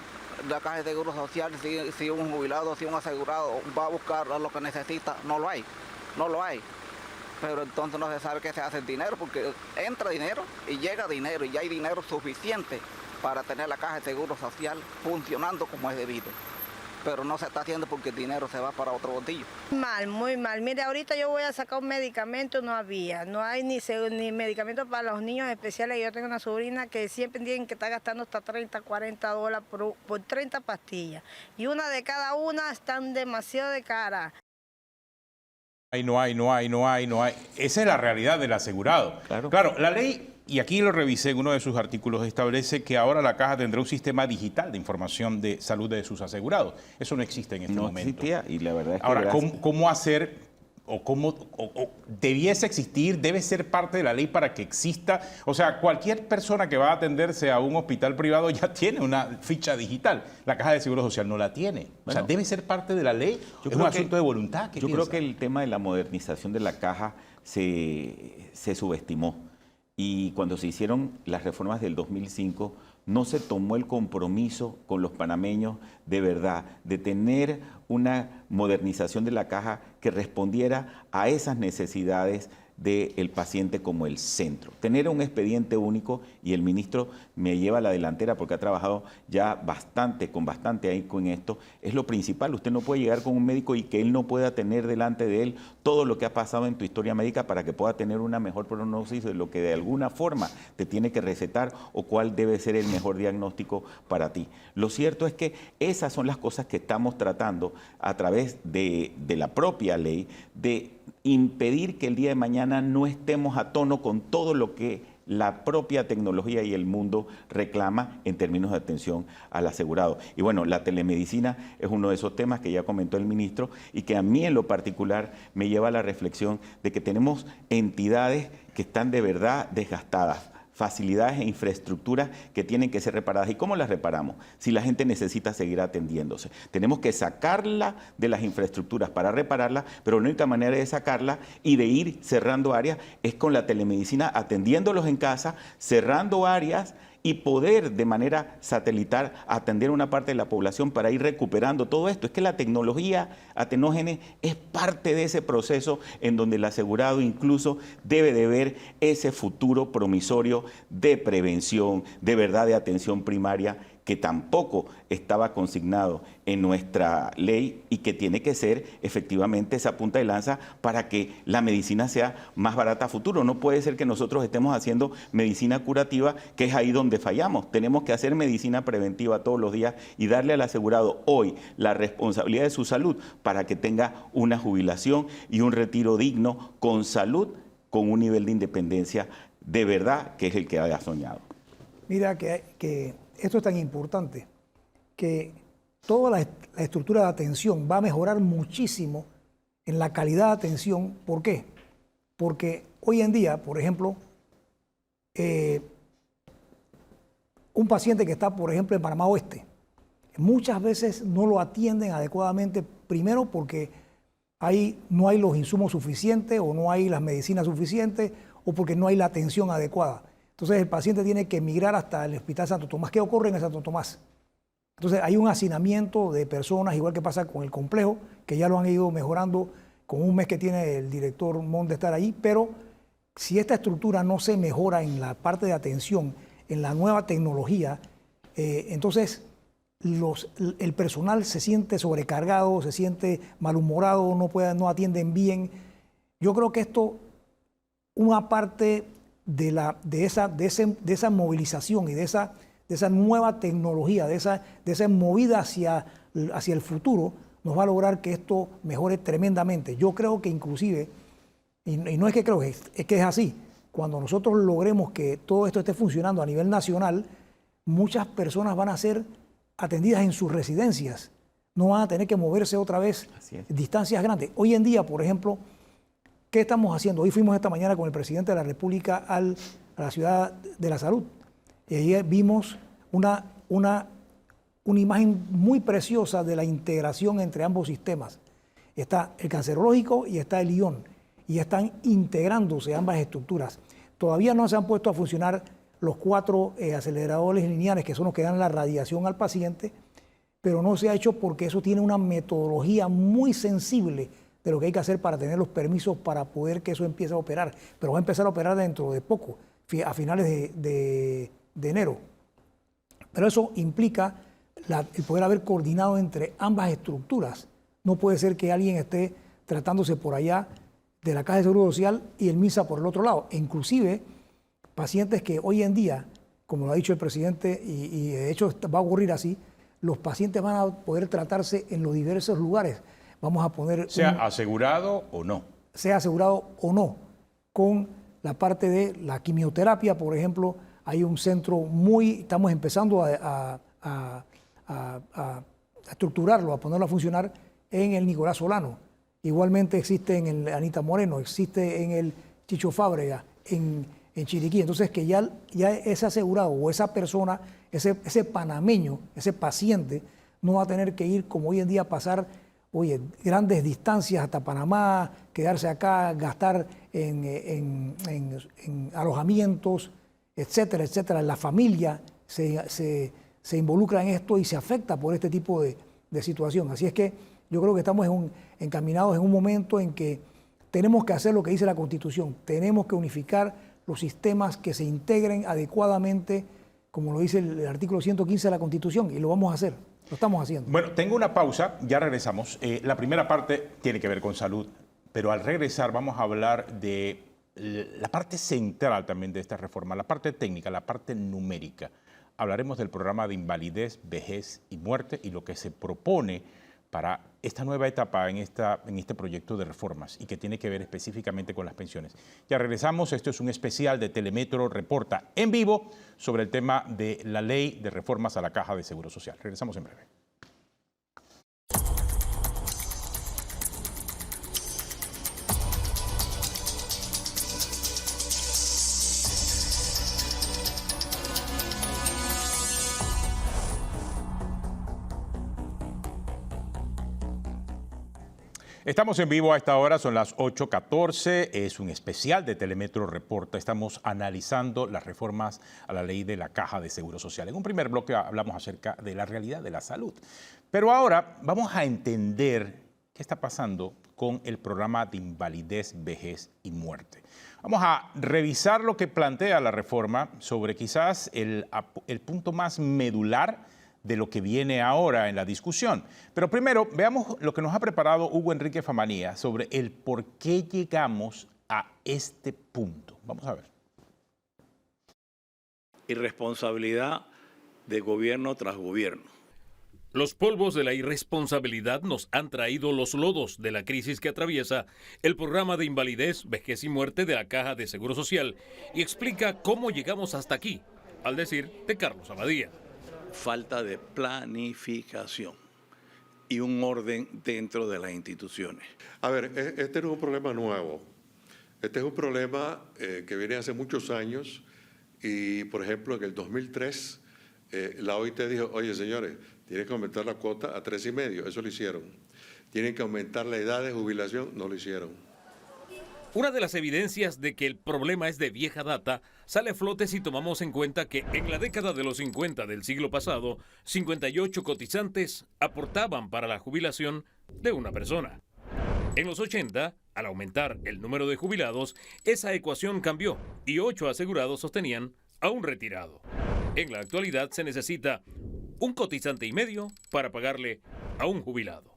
la Caja de Seguro Social, si un jubilado, si un asegurado va a buscar lo que necesita, no lo hay. Pero entonces no se sabe qué se hace el dinero porque entra dinero y llega dinero y ya hay dinero suficiente para tener la Caja de Seguro Social funcionando como es debido. Pero no se está haciendo porque el dinero se va para otro bolsillo. Mal, muy mal. Mire, ahorita yo voy a sacar un medicamento, no hay ni medicamento para los niños especiales. Yo tengo una sobrina que siempre tienen que estar gastando hasta $30, $40 por 30 pastillas. Y una de cada una están demasiado de cara. No hay. Esa es la realidad del asegurado. Claro, la ley, y aquí lo revisé en uno de sus artículos, establece que ahora la Caja tendrá un sistema digital de información de salud de sus asegurados. Eso no existe en este momento. No existía, y la verdad es que... Ahora, ¿cómo hacer o debiese existir, debe ser parte de la ley para que exista? O sea, cualquier persona que va a atenderse a un hospital privado ya tiene una ficha digital. La Caja de Seguro Social no la tiene. O sea, debe ser parte de la ley. Es un asunto de voluntad. Yo creo que el tema de la modernización de la Caja se subestimó. Y cuando se hicieron las reformas del 2005, no se tomó el compromiso con los panameños de verdad, de tener una modernización de la Caja que respondiera a esas necesidades del paciente como el centro. Tener un expediente único, y el ministro me lleva a la delantera porque ha trabajado ya con bastante ahínco en esto, es lo principal. Usted no puede llegar con un médico y que él no pueda tener delante de él todo lo que ha pasado en tu historia médica para que pueda tener una mejor prognosis de lo que de alguna forma te tiene que recetar o cuál debe ser el mejor diagnóstico para ti. Lo cierto es que esas son las cosas que estamos tratando a través de la propia ley, de impedir que el día de mañana no estemos a tono con todo lo que la propia tecnología y el mundo reclama en términos de atención al asegurado. Y bueno, la telemedicina es uno de esos temas que ya comentó el ministro y que a mí en lo particular me lleva a la reflexión de que tenemos entidades que están de verdad desgastadas, facilidades e infraestructuras que tienen que ser reparadas. ¿Y cómo las reparamos? Si la gente necesita seguir atendiéndose. Tenemos que sacarla de las infraestructuras para repararla, pero la única manera de sacarla y de ir cerrando áreas es con la telemedicina, atendiéndolos en casa, cerrando áreas y poder de manera satelital atender a una parte de la población para ir recuperando todo esto. Es que la tecnología Atenógenes es parte de ese proceso en donde el asegurado incluso debe de ver ese futuro promisorio de prevención, de verdad de atención primaria, que tampoco estaba consignado en nuestra ley y que tiene que ser efectivamente esa punta de lanza para que la medicina sea más barata a futuro. No puede ser que nosotros estemos haciendo medicina curativa, que es ahí donde fallamos. Tenemos que hacer medicina preventiva todos los días y darle al asegurado hoy la responsabilidad de su salud para que tenga una jubilación y un retiro digno con salud, con un nivel de independencia de verdad que es el que haya soñado. Mira que esto es tan importante que toda la estructura de atención va a mejorar muchísimo en la calidad de atención. ¿Por qué? Porque hoy en día, por ejemplo, un paciente que está, por ejemplo, en Panamá Oeste, muchas veces no lo atienden adecuadamente, primero porque no hay los insumos suficientes o no hay las medicinas suficientes o porque no hay la atención adecuada. Entonces el paciente tiene que emigrar hasta el Hospital Santo Tomás. ¿Qué ocurre en el Santo Tomás? Entonces hay un hacinamiento de personas, igual que pasa con el complejo, que ya lo han ido mejorando con un mes que tiene el director Mon de estar ahí, pero si esta estructura no se mejora en la parte de atención, en la nueva tecnología, entonces el personal se siente sobrecargado, se siente malhumorado, no atienden bien. Yo creo que esto, una parte de esa movilización y de esa nueva tecnología, de esa movida hacia el futuro, nos va a lograr que esto mejore tremendamente. Yo creo que inclusive, y no es que creo, es que es así, cuando nosotros logremos que todo esto esté funcionando a nivel nacional, muchas personas van a ser atendidas en sus residencias, no van a tener que moverse otra vez distancias grandes. Hoy en día, por ejemplo, ¿qué estamos haciendo? Hoy fuimos esta mañana con el presidente de la República a la Ciudad de la Salud. Y ahí vimos una imagen muy preciosa de la integración entre ambos sistemas. Está el cancerológico y está el ION. Y están integrándose ambas estructuras. Todavía no se han puesto a funcionar los 4 aceleradores lineales, que son los que dan la radiación al paciente, pero no se ha hecho porque eso tiene una metodología muy sensible de lo que hay que hacer para tener los permisos para poder que eso empiece a operar. Pero va a empezar a operar dentro de poco, a finales de enero. Pero eso implica el poder haber coordinado entre ambas estructuras. No puede ser que alguien esté tratándose por allá de la Caja de Seguro Social y el MINSA por el otro lado. E inclusive pacientes que hoy en día, como lo ha dicho el presidente, y de hecho va a ocurrir así, los pacientes van a poder tratarse en los diversos lugares. Vamos a poner... ¿Sea asegurado o no? Sea asegurado o no. Con la parte de la quimioterapia, por ejemplo, hay un centro estamos empezando a estructurarlo, a ponerlo a funcionar en el Nicolás Solano. Igualmente existe en el Anita Moreno, existe en el Chicho Fábrega, en Chiriquí. Entonces que ya ese asegurado o esa persona, ese panameño, ese paciente, no va a tener que ir como hoy en día a pasar grandes distancias hasta Panamá, quedarse acá, gastar en alojamientos, etcétera, etcétera. La familia se involucra en esto y se afecta por este tipo de situación. Así es que yo creo que estamos encaminados en un momento en que tenemos que hacer lo que dice la Constitución. Tenemos que unificar los sistemas que se integren adecuadamente, como lo dice el artículo 115 de la Constitución, y lo vamos a hacer, lo estamos haciendo. Bueno, tengo una pausa, ya regresamos. La primera parte tiene que ver con salud, pero al regresar vamos a hablar de la parte central también de esta reforma, la parte técnica, la parte numérica. Hablaremos del programa de invalidez, vejez y muerte y lo que se propone para esta nueva etapa en este proyecto de reformas y que tiene que ver específicamente con las pensiones. Ya regresamos, esto es un especial de Telemetro Reporta en vivo sobre el tema de la ley de reformas a la Caja de Seguro Social. Regresamos en breve. Estamos en vivo a esta hora, son las 8:14, es un especial de Telemetro Reporta. Estamos analizando las reformas a la ley de la Caja de Seguro Social. En un primer bloque hablamos acerca de la realidad de la salud, pero ahora vamos a entender qué está pasando con el programa de invalidez, vejez y muerte. Vamos a revisar lo que plantea la reforma sobre quizás el punto más medular de lo que viene ahora en la discusión. Pero primero, veamos lo que nos ha preparado Hugo Enrique Famanía sobre el por qué llegamos a este punto. Vamos a ver. Irresponsabilidad de gobierno tras gobierno. Los polvos de la irresponsabilidad nos han traído los lodos de la crisis que atraviesa el programa de invalidez, vejez y muerte de la Caja de Seguro Social y explica cómo llegamos hasta aquí, al decir de Carlos Abadía. Falta de planificación y un orden dentro de las instituciones. A ver, este no es un problema nuevo. Este es un problema que viene hace muchos años y, por ejemplo, en el 2003 la OIT dijo, oye, señores, tienen que aumentar la cuota a 3,5. Eso lo hicieron. Tienen que aumentar la edad de jubilación. No lo hicieron. Una de las evidencias de que el problema es de vieja data sale a flote si tomamos en cuenta que en la década de los 50 del siglo pasado, 58 cotizantes aportaban para la jubilación de una persona. En los 80, al aumentar el número de jubilados, esa ecuación cambió y 8 asegurados sostenían a un retirado. En la actualidad se necesita un cotizante y medio para pagarle a un jubilado.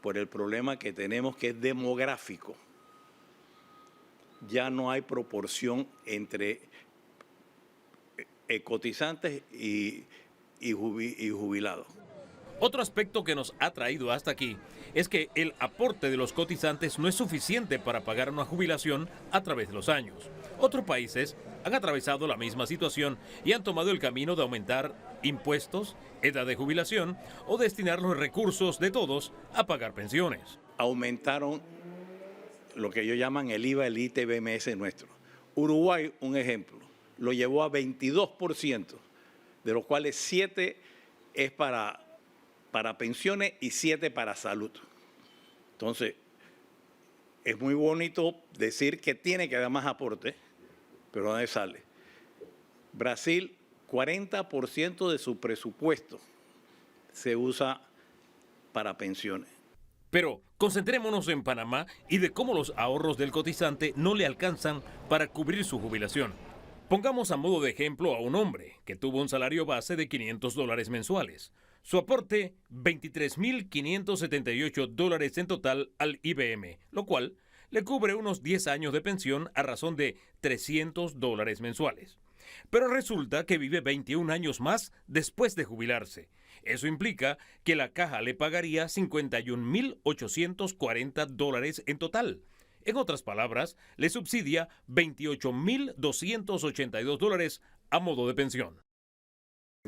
Por el problema que tenemos que es demográfico. Ya no hay proporción entre cotizantes y jubilados. Otro aspecto que nos ha traído hasta aquí es que el aporte de los cotizantes no es suficiente para pagar una jubilación a través de los años. Otros países han atravesado la misma situación y han tomado el camino de aumentar impuestos, edad de jubilación o destinar los recursos de todos a pagar pensiones. Aumentaron lo que ellos llaman el IVA, el ITBMS nuestro. Uruguay, un ejemplo, lo llevó a 22%, de los cuales 7 es para pensiones y 7 para salud. Entonces, es muy bonito decir que tiene que dar más aporte, pero ¿dónde sale? Brasil, 40% de su presupuesto se usa para pensiones. Pero concentrémonos en Panamá y de cómo los ahorros del cotizante no le alcanzan para cubrir su jubilación. Pongamos a modo de ejemplo a un hombre que tuvo un salario base de $500 mensuales. Su aporte, $23,578 en total al IBM, lo cual le cubre unos 10 años de pensión a razón de $300 mensuales. Pero resulta que vive 21 años más después de jubilarse. Eso implica que la caja le pagaría $51,840 en total. En otras palabras, le subsidia $28,282 a modo de pensión.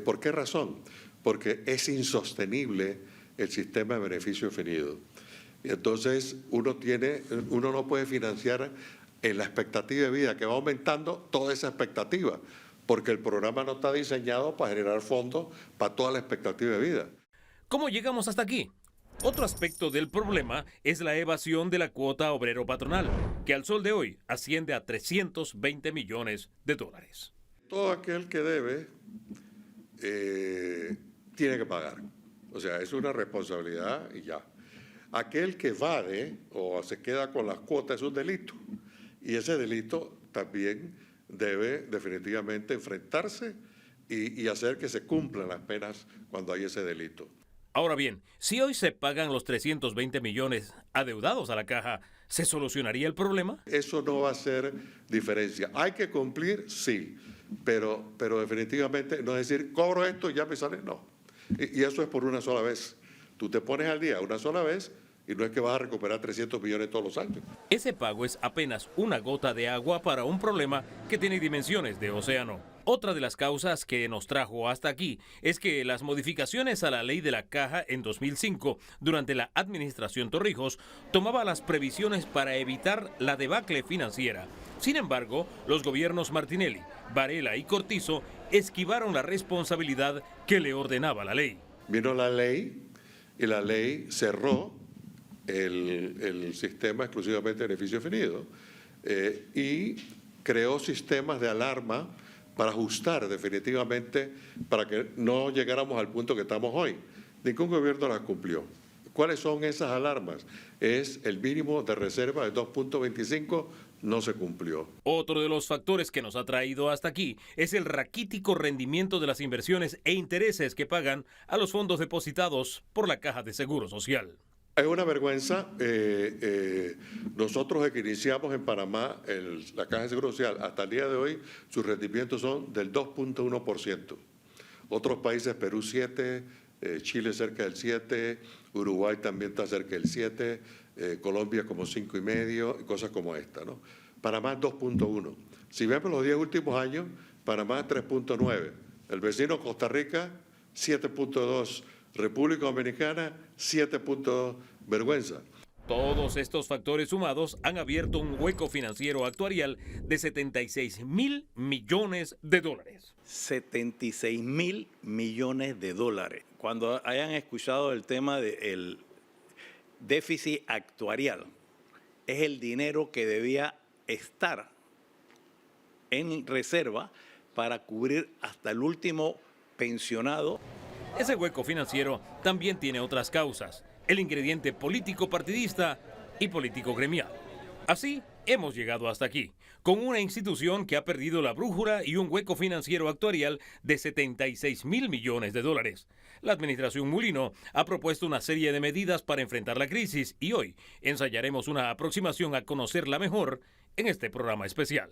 ¿Por qué razón? Porque es insostenible el sistema de beneficio definido. Y entonces uno no puede financiar en la expectativa de vida que va aumentando toda esa expectativa, porque el programa no está diseñado para generar fondos para toda la expectativa de vida. ¿Cómo llegamos hasta aquí? Otro aspecto del problema es la evasión de la cuota obrero patronal, que al sol de hoy asciende a $320 millones. Todo aquel que debe tiene que pagar. O sea, es una responsabilidad y ya. Aquel que evade o se queda con las cuotas es un delito. Y ese delito también debe definitivamente enfrentarse y hacer que se cumplan las penas cuando hay ese delito. Ahora bien, si hoy se pagan los 320 millones adeudados a la caja, ¿se solucionaría el problema? Eso no va a hacer diferencia. ¿Hay que cumplir? Sí, pero definitivamente no es decir, cobro esto y ya me sale, no. Y eso es por una sola vez. Tú te pones al día una sola vez y no es que vas a recuperar 300 millones todos los años. Ese pago es apenas una gota de agua para un problema que tiene dimensiones de océano. Otra de las causas que nos trajo hasta aquí es que las modificaciones a la ley de la caja en 2005, durante la administración Torrijos, tomaba las previsiones para evitar la debacle financiera. Sin embargo, los gobiernos Martinelli, Varela y Cortizo esquivaron la responsabilidad que le ordenaba la ley. Vino la ley y la ley cerró el sistema exclusivamente de beneficio definido y creó sistemas de alarma para ajustar definitivamente para que no llegáramos al punto que estamos hoy. Ningún gobierno las cumplió. ¿Cuáles son esas alarmas? Es el mínimo de reserva de 2.25, no se cumplió. Otro de los factores que nos ha traído hasta aquí es el raquítico rendimiento de las inversiones e intereses que pagan a los fondos depositados por la Caja de Seguro Social. Es una vergüenza. Nosotros desde que iniciamos en Panamá la Caja de Seguro Social, hasta el día de hoy, sus rendimientos son del 2.1%. Otros países, Perú 7%, Chile cerca del 7%, Uruguay también está cerca del 7%, Colombia como 5,5%, cosas como esta, ¿no? Panamá 2.1%. Si vemos los 10 últimos años, Panamá 3.9%. El vecino Costa Rica 7.2%. República Dominicana, 7.2, vergüenza. Todos estos factores sumados han abierto un hueco financiero actuarial de 76.000 millones de dólares. 76.000 millones de dólares. Cuando hayan escuchado el tema del déficit actuarial, es el dinero que debía estar en reserva para cubrir hasta el último pensionado. Ese hueco financiero también tiene otras causas, el ingrediente político partidista y político gremial. Así hemos llegado hasta aquí, con una institución que ha perdido la brújula y un hueco financiero actuarial de 76.000 millones de dólares. La administración Mulino ha propuesto una serie de medidas para enfrentar la crisis y hoy ensayaremos una aproximación a conocerla mejor en este programa especial.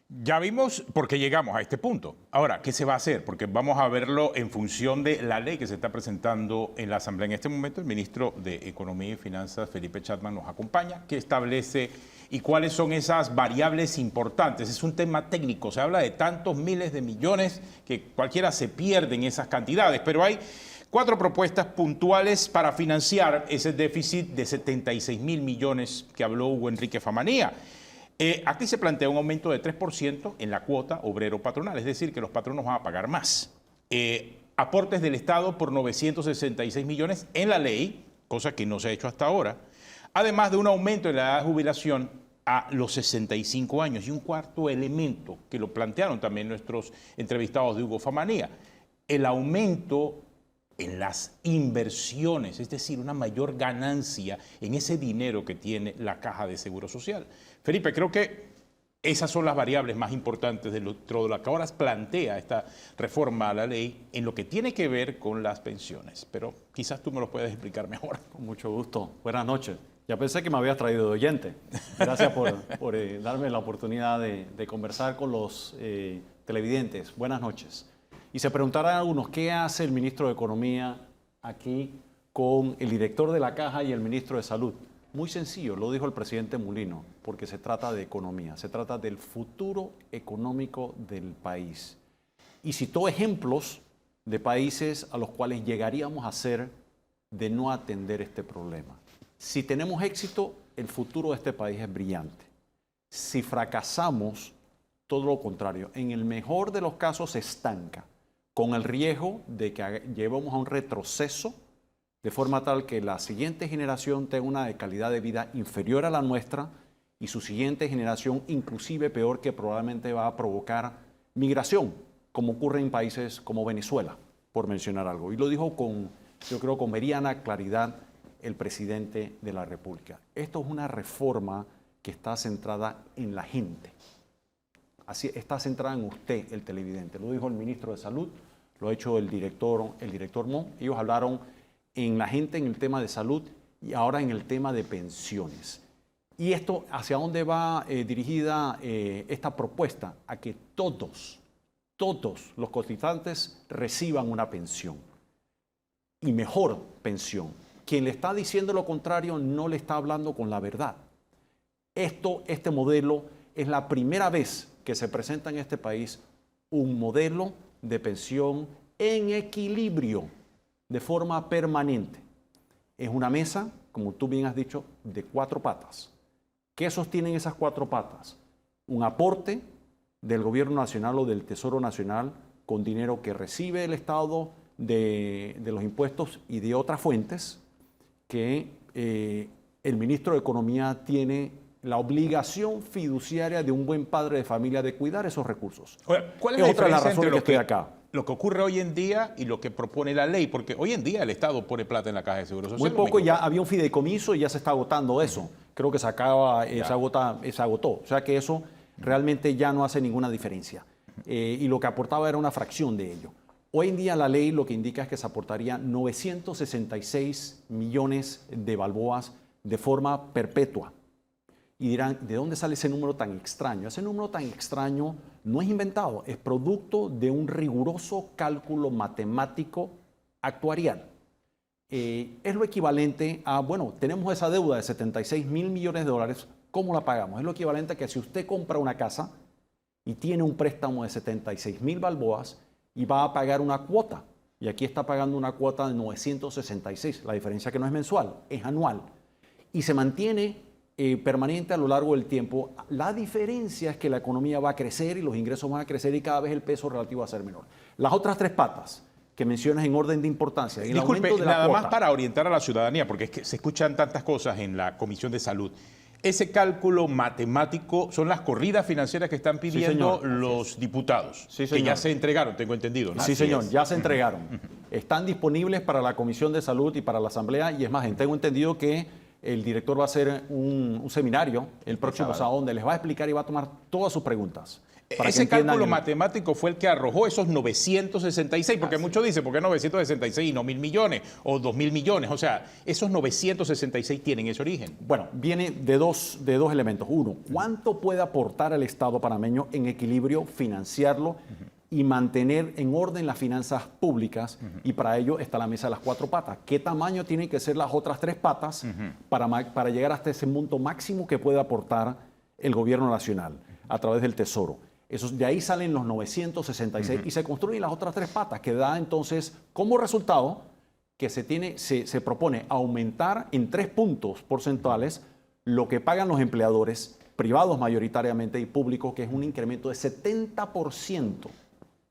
Ya vimos por qué llegamos a este punto. Ahora, ¿qué se va a hacer? Porque vamos a verlo en función de la ley que se está presentando en la Asamblea. En este momento, el ministro de Economía y Finanzas, Felipe Chapman, nos acompaña. ¿Qué establece y cuáles son esas variables importantes? Es un tema técnico. Se habla de tantos miles de millones que cualquiera se pierde en esas cantidades, pero hay 4 propuestas puntuales para financiar ese déficit de 76.000 millones que habló Hugo Enrique Famanía. Aquí se plantea un aumento de 3% en la cuota obrero-patronal, es decir, que los patronos van a pagar más. Aportes del Estado por 966 millones en la ley, cosa que no se ha hecho hasta ahora, además de un aumento en la edad de jubilación a los 65 años. Y un cuarto elemento, que lo plantearon también nuestros entrevistados de Hugo Famanía, el aumento en las inversiones, es decir, una mayor ganancia en ese dinero que tiene la Caja de Seguro Social. Felipe, creo que esas son las variables más importantes dentro de lo que ahora plantea esta reforma a la ley en lo que tiene que ver con las pensiones, pero quizás tú me lo puedes explicar mejor. Con mucho gusto. Buenas noches. Ya pensé que me habías traído de oyente. Gracias por darme la oportunidad de conversar con los televidentes. Buenas noches. Y se preguntarán algunos, ¿qué hace el ministro de Economía aquí con el director de la Caja y el ministro de Salud? Muy sencillo, lo dijo el presidente Mulino, porque se trata de economía, se trata del futuro económico del país. Y citó ejemplos de países a los cuales llegaríamos a ser de no atender este problema. Si tenemos éxito, el futuro de este país es brillante. Si fracasamos, todo lo contrario. En el mejor de los casos se estanca, con el riesgo de que llevemos a un retroceso de forma tal que la siguiente generación tenga una calidad de vida inferior a la nuestra y su siguiente generación inclusive peor, que probablemente va a provocar migración, como ocurre en países como Venezuela, por mencionar algo. Y lo dijo yo creo con meridiana claridad el presidente de la República. Esto es una reforma que está centrada en la gente. Así está centrada en usted, el televidente. Lo dijo el ministro de Salud, lo ha hecho el director Mon. Ellos hablaron en la gente en el tema de salud y ahora en el tema de pensiones. Y esto, ¿hacia dónde va dirigida esta propuesta? A que todos los cotizantes reciban una pensión y mejor pensión. Quien le está diciendo lo contrario no le está hablando con la verdad. Este modelo es la primera vez que se presenta en este país un modelo de pensión en equilibrio de forma permanente. Es una mesa, como tú bien has dicho, de 4 patas. ¿Qué sostienen esas 4 patas? Un aporte del Gobierno Nacional o del Tesoro Nacional con dinero que recibe el Estado de los impuestos y de otras fuentes que el ministro de Economía tiene la obligación fiduciaria de un buen padre de familia de cuidar esos recursos. ¿Cuál es la diferencia entre que estoy acá? Lo que ocurre hoy en día y lo que propone la ley? Porque hoy en día el Estado pone plata en la Caja de Seguro Social. Muy poco, ya había un fideicomiso y ya se está agotando eso. Creo que se agotó. O sea que eso realmente ya no hace ninguna diferencia. Y lo que aportaba era una fracción de ello. Hoy en día la ley lo que indica es que se aportaría 966 millones de balboas de forma perpetua. Y dirán, ¿de dónde sale ese número tan extraño? Ese número tan extraño no es inventado, es producto de un riguroso cálculo matemático actuarial. Es lo equivalente a, bueno, tenemos esa deuda de 76 mil millones de dólares, ¿cómo la pagamos? Es lo equivalente a que si usted compra una casa y tiene un préstamo de 76 mil balboas y va a pagar una cuota, y aquí está pagando una cuota de 966, la diferencia que no es mensual, es anual, y se mantiene permanente a lo largo del tiempo. La diferencia es que la economía va a crecer y los ingresos van a crecer y cada vez el peso relativo va a ser menor. Las otras 3 patas que mencionas en orden de importancia. Disculpe, nada más para orientar a la ciudadanía, porque es que se escuchan tantas cosas en la Comisión de Salud. Ese cálculo matemático son las corridas financieras que están pidiendo los diputados, que ya se entregaron, tengo entendido, ¿no? Sí, señor, ya se entregaron. Están disponibles para la Comisión de Salud y para la Asamblea, y es más, tengo entendido que el director va a hacer un seminario el próximo sábado donde les va a explicar y va a tomar todas sus preguntas. Ese cálculo matemático fue el que arrojó esos 966, porque muchos dicen, ¿por qué 966 y no 1.000 millones o 2.000 millones? O sea, esos 966 tienen ese origen. Bueno, viene de dos elementos. Uno, ¿cuánto puede aportar el Estado panameño en equilibrio, financiarlo y mantener en orden las finanzas públicas? Y para ello está la mesa de las 4 patas. ¿Qué tamaño tienen que ser las otras 3 patas para llegar hasta ese monto máximo que puede aportar el gobierno nacional a través del Tesoro? De ahí salen los 966 y se construyen las otras 3 patas, que da entonces como resultado que se propone aumentar en 3 puntos porcentuales lo que pagan los empleadores privados mayoritariamente y públicos, que es un incremento de 70%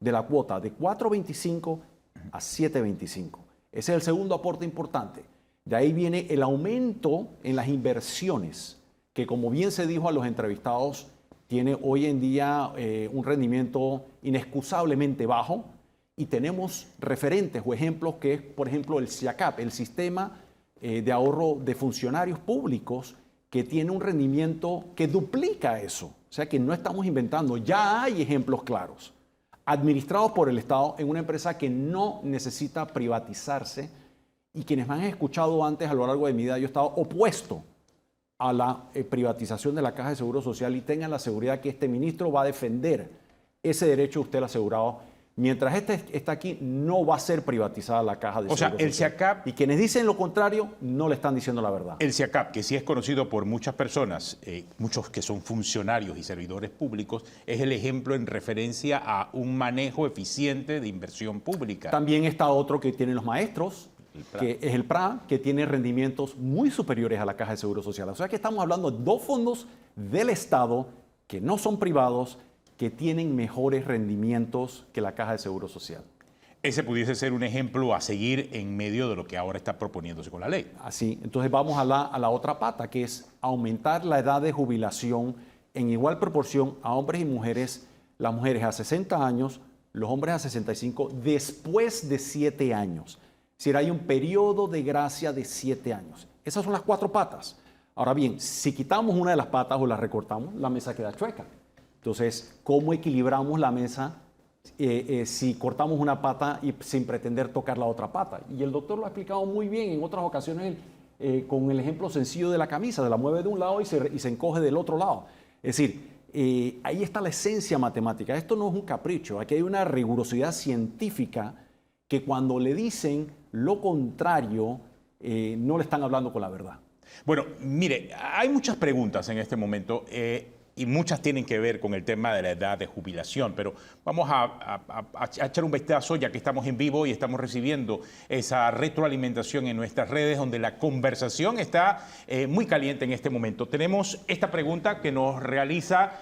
de la cuota de 4.25 a 7.25. Ese es el segundo aporte importante. De ahí viene el aumento en las inversiones, que como bien se dijo a los entrevistados, tiene hoy en día un rendimiento inexcusablemente bajo, y tenemos referentes o ejemplos que es, por ejemplo, el SIACAP, el Sistema de Ahorro de Funcionarios Públicos, que tiene un rendimiento que duplica eso. O sea que no estamos inventando, ya hay ejemplos claros, administrados por el Estado en una empresa que no necesita privatizarse, y quienes me han escuchado antes a lo largo de mi vida, yo he estado opuesto a la privatización de la Caja de Seguro Social, y tengan la seguridad que este ministro va a defender ese derecho usted el asegurado. Mientras este está aquí, no va a ser privatizada la Caja de Seguro Social. O sea, el SIACAP... Y quienes dicen lo contrario, no le están diciendo la verdad. El SIACAP, que sí es conocido por muchas personas, muchos que son funcionarios y servidores públicos, es el ejemplo en referencia a un manejo eficiente de inversión pública. También está otro que tienen los maestros, que es el PRA, que tiene rendimientos muy superiores a la Caja de Seguro Social. O sea que estamos hablando de 2 fondos del Estado que no son privados, que tienen mejores rendimientos que la Caja de Seguro Social. Ese pudiese ser un ejemplo a seguir en medio de lo que ahora está proponiéndose con la ley. Así, entonces vamos a la otra pata, que es aumentar la edad de jubilación en igual proporción a hombres y mujeres, las mujeres a 60 años, los hombres a 65, después de 7 años. Es decir, hay un periodo de gracia de 7 años. Esas son las 4 patas. Ahora bien, si quitamos una de las patas o la recortamos, la mesa queda chueca. Entonces, ¿cómo equilibramos la mesa si cortamos una pata y sin pretender tocar la otra pata? Y el doctor lo ha explicado muy bien en otras ocasiones con el ejemplo sencillo de la camisa, de la mueve de un lado y se encoge del otro lado. Es decir, ahí está la esencia matemática. Esto no es un capricho, aquí hay una rigurosidad científica que cuando le dicen lo contrario, no le están hablando con la verdad. Bueno, mire, hay muchas preguntas en este momento y muchas tienen que ver con el tema de la edad de jubilación, pero vamos a echar un vistazo ya que estamos en vivo y estamos recibiendo esa retroalimentación en nuestras redes donde la conversación está muy caliente en este momento. Tenemos esta pregunta que nos realiza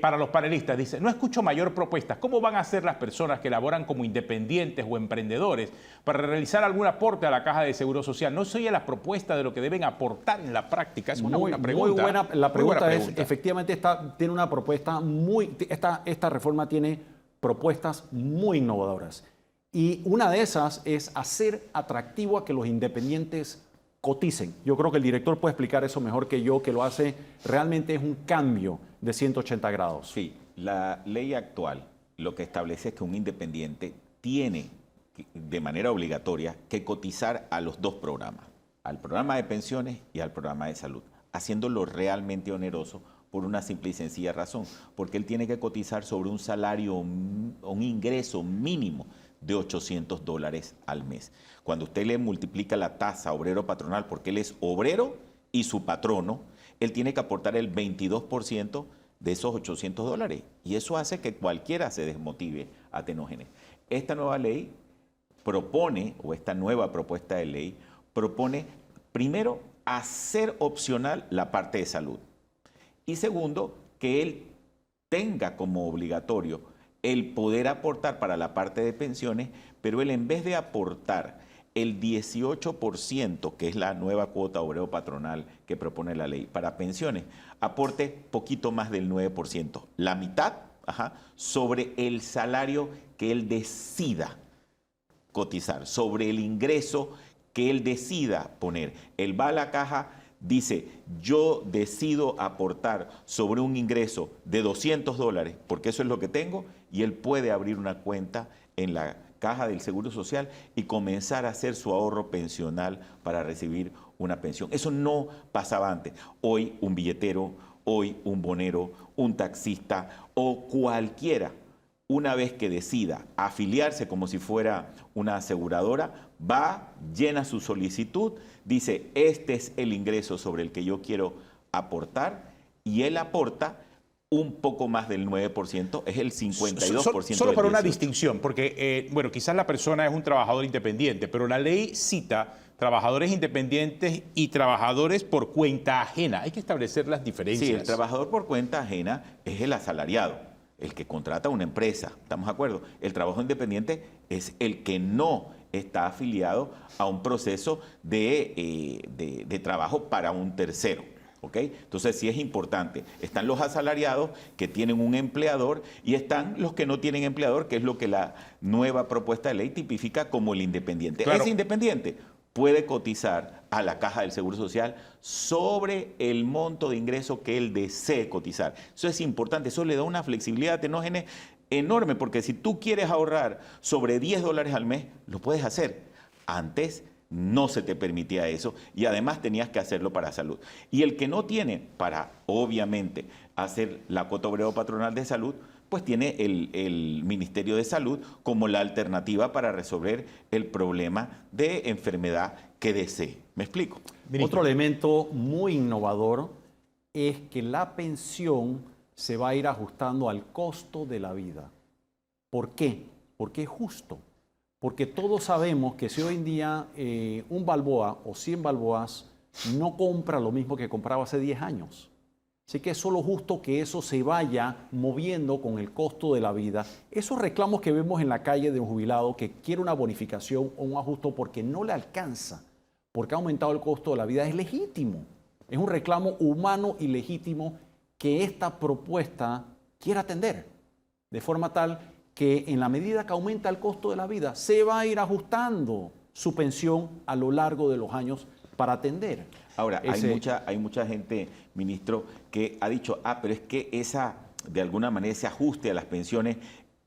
para los panelistas. Dice, no escucho mayor propuesta. ¿Cómo van a hacer las personas que laboran como independientes o emprendedores para realizar algún aporte a la Caja de Seguro Social? ¿No se oye la propuesta de lo que deben aportar en la práctica? Es una buena pregunta. Muy buena. La pregunta buena es, pregunta. efectivamente, tiene una propuesta esta reforma tiene propuestas muy innovadoras. Y una de esas es hacer atractivo a que los independientes coticen. Yo creo que el director puede explicar eso mejor que yo, que lo hace, realmente es un cambio de 180 grados. Sí, la ley actual lo que establece es que un independiente tiene de manera obligatoria que cotizar a los 2 programas, al programa de pensiones y al programa de salud, haciéndolo realmente oneroso por una simple y sencilla razón, porque él tiene que cotizar sobre un salario, un ingreso mínimo de $800 al mes. Cuando usted le multiplica la tasa obrero-patronal, porque él es obrero y su patrono, él tiene que aportar el 22% de esos $800 y eso hace que cualquiera se desmotive a Tenógenes. Esta nueva ley propone, o esta nueva propuesta de ley, propone primero hacer opcional la parte de salud y segundo, que él tenga como obligatorio el poder aportar para la parte de pensiones, pero él en vez de aportar el 18%, que es la nueva cuota obrero patronal que propone la ley para pensiones, aporte poquito más del 9%, la mitad, sobre el salario que él decida cotizar, sobre el ingreso que él decida poner. Él va a la caja, dice, yo decido aportar sobre un ingreso de $200, porque eso es lo que tengo, y él puede abrir una cuenta en la Caja del Seguro Social y comenzar a hacer su ahorro pensional para recibir una pensión. Eso no pasaba antes. Hoy un billetero, hoy un bonero, un taxista o cualquiera, una vez que decida afiliarse como si fuera una aseguradora, va, llena su solicitud, dice, este es el ingreso sobre el que yo quiero aportar, y él aporta un poco más del 9%, es el 52%. Solo para una distinción, porque, bueno, quizás la persona es un trabajador independiente, pero la ley cita trabajadores independientes y trabajadores por cuenta ajena. Hay que establecer las diferencias. Sí, el trabajador por cuenta ajena es el asalariado, el que contrata una empresa, ¿estamos de acuerdo? El trabajo independiente es el que no está afiliado a un proceso de trabajo para un tercero. ¿Okay? Entonces sí es importante. Están los asalariados que tienen un empleador y están los que no tienen empleador, que es lo que la nueva propuesta de ley tipifica como el independiente. Claro. Ese independiente puede cotizar a la Caja del Seguro Social sobre el monto de ingreso que él desee cotizar. Eso es importante, eso le da una flexibilidad a Tenógenes enorme, porque si tú quieres ahorrar sobre $10 al mes, lo puedes hacer. Antes no se te permitía eso y además tenías que hacerlo para salud. Y el que no tiene para, obviamente, hacer la cuota obrero patronal de salud, pues tiene el Ministerio de Salud como la alternativa para resolver el problema de enfermedad que desee. ¿Me explico? Otro elemento muy innovador es que la pensión se va a ir ajustando al costo de la vida. ¿Por qué? Porque es justo. Porque todos sabemos que si hoy en día un balboa o 100 balboas no compra lo mismo que compraba hace 10 años. Así que es solo justo que eso se vaya moviendo con el costo de la vida. Esos reclamos que vemos en la calle de un jubilado que quiere una bonificación o un ajuste porque no le alcanza, porque ha aumentado el costo de la vida, es legítimo. Es un reclamo humano y legítimo que esta propuesta quiere atender, de forma tal que en la medida que aumenta el costo de la vida, se va a ir ajustando su pensión a lo largo de los años para atender. Ahora, hay mucha gente, ministro, que ha dicho, pero es que de alguna manera ese ajuste a las pensiones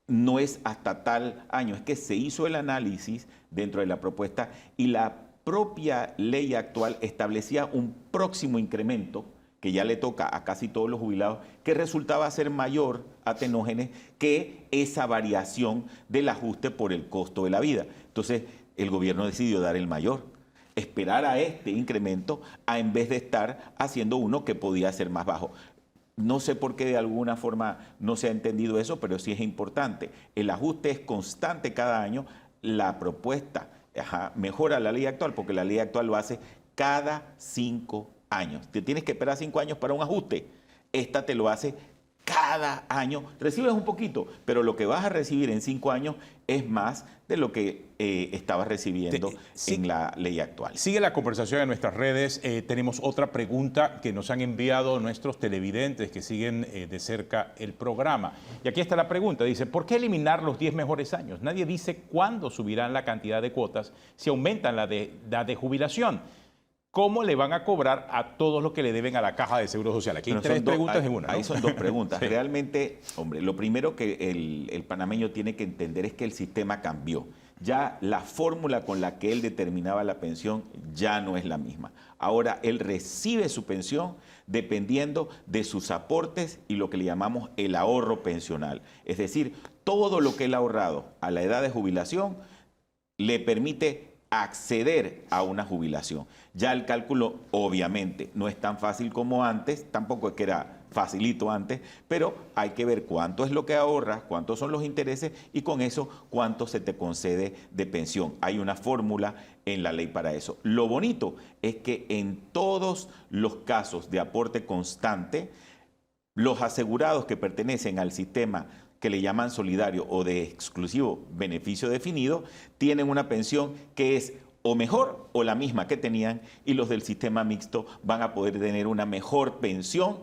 no es hasta tal año. Es que se hizo el análisis dentro de la propuesta y la propia ley actual establecía un próximo incremento que ya le toca a casi todos los jubilados, que resultaba ser mayor a Tenógenes que esa variación del ajuste por el costo de la vida. Entonces, el gobierno decidió dar el mayor, esperar a este incremento en vez de estar haciendo uno que podía ser más bajo. No sé por qué de alguna forma no se ha entendido eso, pero sí es importante. El ajuste es constante cada año. La propuesta mejora la ley actual porque la ley actual lo hace cada 5 años. Te tienes que esperar 5 años para un ajuste. Esta te lo hace cada año. Recibes un poquito, pero lo que vas a recibir en 5 años es más de lo que estabas recibiendo en la ley actual. Sigue la conversación en nuestras redes. Tenemos otra pregunta que nos han enviado nuestros televidentes que siguen de cerca el programa. Y aquí está la pregunta. Dice, ¿por qué eliminar los 10 mejores años? Nadie dice cuándo subirán la cantidad de cuotas si aumentan la de jubilación. ¿Cómo le van a cobrar a todos los que le deben a la Caja de Seguro Social? Aquí hay 3 preguntas en una, ¿no? Ahí son 2 preguntas. Sí. Realmente, hombre, lo primero que el panameño tiene que entender es que el sistema cambió. Ya la fórmula con la que él determinaba la pensión ya no es la misma. Ahora él recibe su pensión dependiendo de sus aportes y lo que le llamamos el ahorro pensional. Es decir, todo lo que él ha ahorrado a la edad de jubilación le permite acceder a una jubilación. Ya el cálculo obviamente no es tan fácil como antes, tampoco es que era facilito antes, pero hay que ver cuánto es lo que ahorras, cuántos son los intereses y con eso cuánto se te concede de pensión. Hay una fórmula en la ley para eso. Lo bonito es que en todos los casos de aporte constante, los asegurados que pertenecen al sistema que le llaman solidario o de exclusivo beneficio definido, tienen una pensión que es o mejor o la misma que tenían y los del sistema mixto van a poder tener una mejor pensión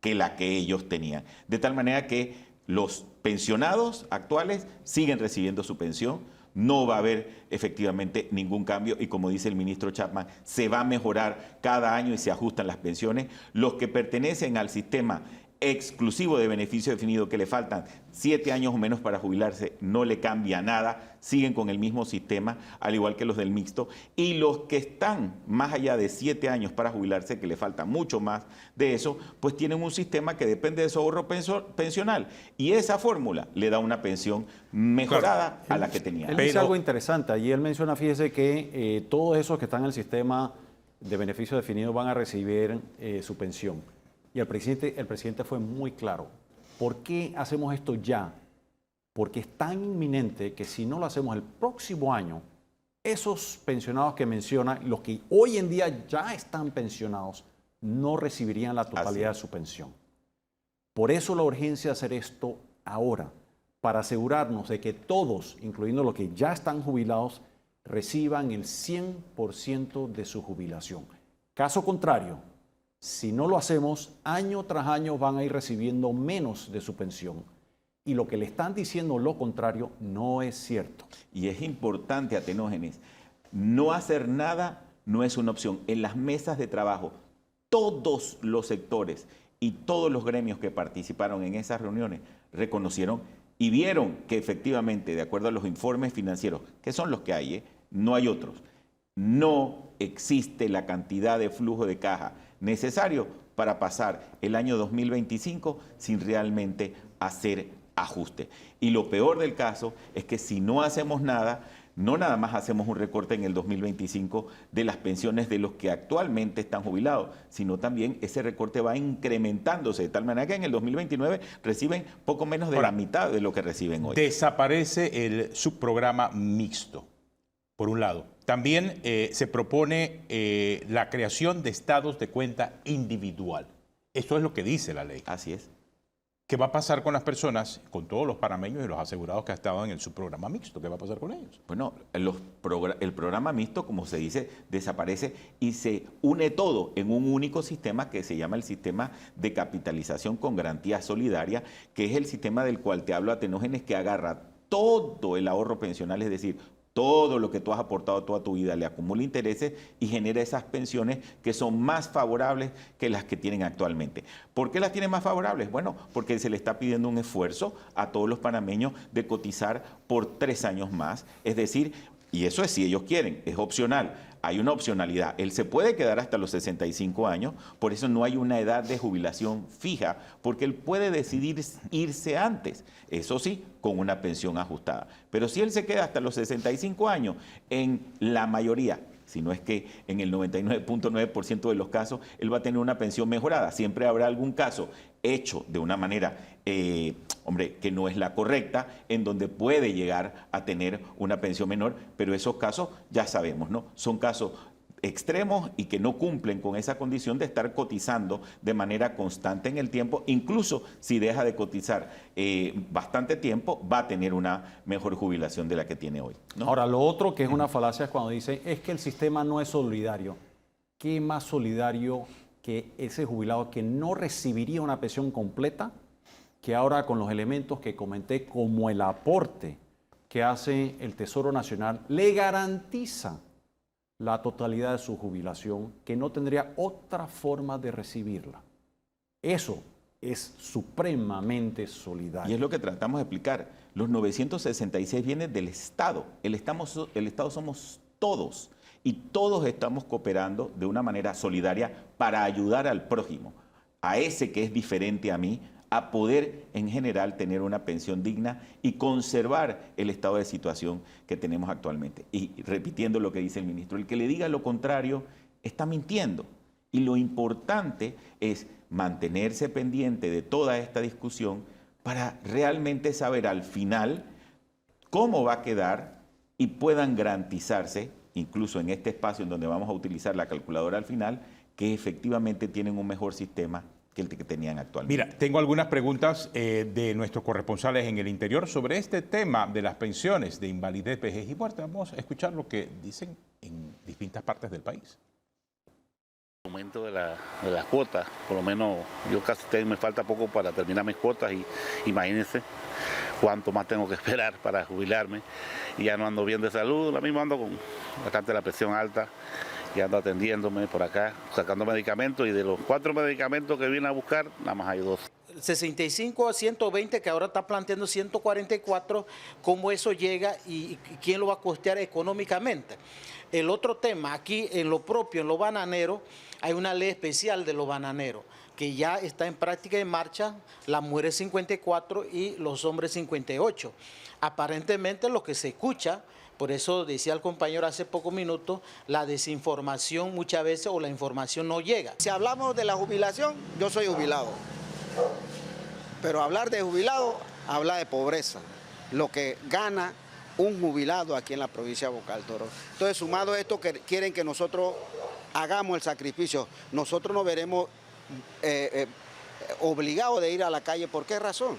que la que ellos tenían. De tal manera que los pensionados actuales siguen recibiendo su pensión, no va a haber efectivamente ningún cambio y como dice el ministro Chapman, se va a mejorar cada año y se ajustan las pensiones. Los que pertenecen al sistema exclusivo de beneficio definido, que le faltan 7 años o menos para jubilarse, no le cambia nada, siguen con el mismo sistema, al igual que los del mixto, y los que están más allá de 7 años para jubilarse, que le falta mucho más de eso, pues tienen un sistema que depende de su ahorro pensional, y esa fórmula le da una pensión mejorada a la que tenía. Él dice algo interesante, allí él menciona, fíjese que todos esos que están en el sistema de beneficio definido van a recibir su pensión. Y el presidente fue muy claro. ¿Por qué hacemos esto ya? Porque es tan inminente que si no lo hacemos el próximo año, esos pensionados que menciona, los que hoy en día ya están pensionados, no recibirían la totalidad de su pensión. Por eso la urgencia de hacer esto ahora, para asegurarnos de que todos, incluyendo los que ya están jubilados, reciban el 100% de su jubilación. Caso contrario, si no lo hacemos, año tras año van a ir recibiendo menos de su pensión. Y lo que le están diciendo lo contrario no es cierto. Y es importante, Atenógenes, no hacer nada no es una opción. En las mesas de trabajo, todos los sectores y todos los gremios que participaron en esas reuniones reconocieron y vieron que efectivamente, de acuerdo a los informes financieros, que son los que hay, no hay otros, no existe la cantidad de flujo de caja necesario para pasar el año 2025 sin realmente hacer ajuste. Y lo peor del caso es que si no hacemos nada, no nada más hacemos un recorte en el 2025 de las pensiones de los que actualmente están jubilados, sino también ese recorte va incrementándose, de tal manera que en el 2029 reciben poco menos de la mitad de lo que reciben hoy. Desaparece el subprograma mixto, por un lado. También se propone la creación de estados de cuenta individual. Esto es lo que dice la ley. Así es. ¿Qué va a pasar con las personas, con todos los panameños y los asegurados que han estado en el subprograma mixto? ¿Qué va a pasar con ellos? Bueno, el programa mixto, como se dice, desaparece y se une todo en un único sistema que se llama el sistema de capitalización con garantía solidaria, que es el sistema del cual te hablo, Atenógenes, que agarra todo el ahorro pensional, es decir, todo lo que tú has aportado toda tu vida le acumula intereses y genera esas pensiones que son más favorables que las que tienen actualmente. ¿Por qué las tienen más favorables? Bueno, porque se le está pidiendo un esfuerzo a todos los panameños de cotizar por 3 años más, es decir, y eso es si ellos quieren, es opcional. Hay una opcionalidad. Él se puede quedar hasta los 65 años, por eso no hay una edad de jubilación fija, porque él puede decidir irse antes, eso sí, con una pensión ajustada. Pero si él se queda hasta los 65 años, en la mayoría, si no es que en el 99.9% de los casos, él va a tener una pensión mejorada. Siempre habrá algún caso hecho de una manera, que no es la correcta, en donde puede llegar a tener una pensión menor, pero esos casos ya sabemos, ¿no? Son casos extremos y que no cumplen con esa condición de estar cotizando de manera constante en el tiempo. Incluso si deja de cotizar bastante tiempo, va a tener una mejor jubilación de la que tiene hoy, ¿no? Ahora, lo otro que es una falacia es cuando dicen es que el sistema no es solidario. ¿Qué más solidario que ese jubilado que no recibiría una pensión completa, que ahora con los elementos que comenté, como el aporte que hace el Tesoro Nacional, le garantiza la totalidad de su jubilación, que no tendría otra forma de recibirla? Eso es supremamente solidario. Y es lo que tratamos de explicar. Los 966 vienen del Estado. El Estado somos todos. Y todos estamos cooperando de una manera solidaria para ayudar al prójimo, a ese que es diferente a mí, a poder en general tener una pensión digna y conservar el estado de situación que tenemos actualmente. Y repitiendo lo que dice el ministro, el que le diga lo contrario está mintiendo. Y lo importante es mantenerse pendiente de toda esta discusión para realmente saber al final cómo va a quedar y puedan garantizarse, incluso en este espacio en donde vamos a utilizar la calculadora al final, que efectivamente tienen un mejor sistema que el que tenían actualmente. Mira, tengo algunas preguntas de nuestros corresponsales en el interior sobre este tema de las pensiones de invalidez, vejez y muerte. Vamos a escuchar lo que dicen en distintas partes del país. El aumento de las cuotas, por lo menos yo me falta poco para terminar mis cuotas y imagínense cuánto más tengo que esperar para jubilarme. Y ya no ando bien de salud, ahora mismo ando con bastante la presión alta y ando atendiéndome por acá, sacando medicamentos, y de los 4 medicamentos que vine a buscar, nada más hay 2. 65 a 120, que ahora está planteando 144, cómo eso llega y quién lo va a costear económicamente. El otro tema, aquí en lo propio, en los bananeros, hay una ley especial de los bananeros, que ya está en práctica en marcha, las mujeres 54 y los hombres 58. Aparentemente lo que se escucha, por eso decía el compañero hace pocos minutos, la desinformación muchas veces o la información no llega. Si hablamos de la jubilación, yo soy jubilado. Pero hablar de jubilado, habla de pobreza. Lo que gana un jubilado aquí en la provincia de Boca del Toro. Entonces, sumado a esto, que quieren que nosotros hagamos el sacrificio, nosotros nos veremos obligados de ir a la calle. ¿Por qué razón?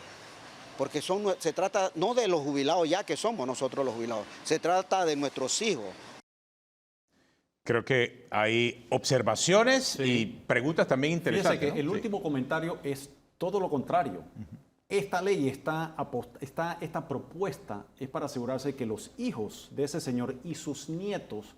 Porque se trata no de los jubilados ya que somos nosotros los jubilados, se trata de nuestros hijos. Creo que hay observaciones y preguntas también interesantes. Fíjese que el último comentario es todo lo contrario. Esta ley, esta propuesta es para asegurarse que los hijos de ese señor y sus nietos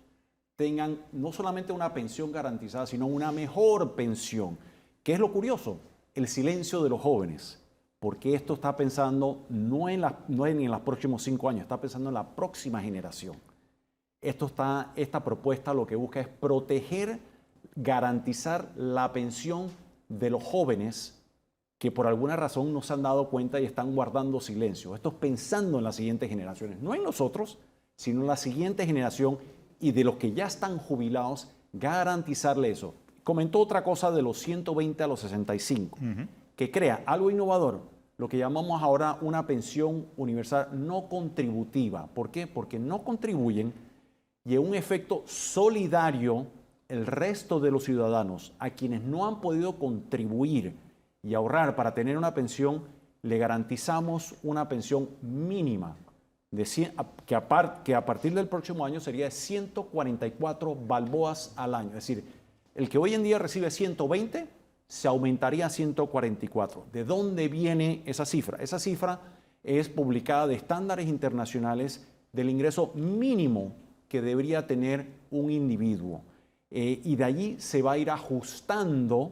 tengan no solamente una pensión garantizada, sino una mejor pensión. ¿Qué es lo curioso? El silencio de los jóvenes. Porque esto está pensando no en los próximos 5 años, está pensando en la próxima generación. Esta propuesta lo que busca es proteger, garantizar la pensión de los jóvenes que por alguna razón no se han dado cuenta y están guardando silencio. Esto es pensando en las siguientes generaciones, no en nosotros, sino en la siguiente generación, y de los que ya están jubilados, garantizarle eso. Comentó otra cosa de los 120 a los 65. Que crea algo innovador, lo que llamamos ahora una pensión universal no contributiva. ¿Por qué? Porque no contribuyen y en un efecto solidario el resto de los ciudadanos a quienes no han podido contribuir y ahorrar para tener una pensión, le garantizamos una pensión mínima de 100, que a partir del próximo año sería de 144 balboas al año. Es decir, el que hoy en día recibe 120 se aumentaría a 144. ¿De dónde viene esa cifra? Esa cifra es publicada de estándares internacionales del ingreso mínimo que debería tener un individuo. Y de allí se va a ir ajustando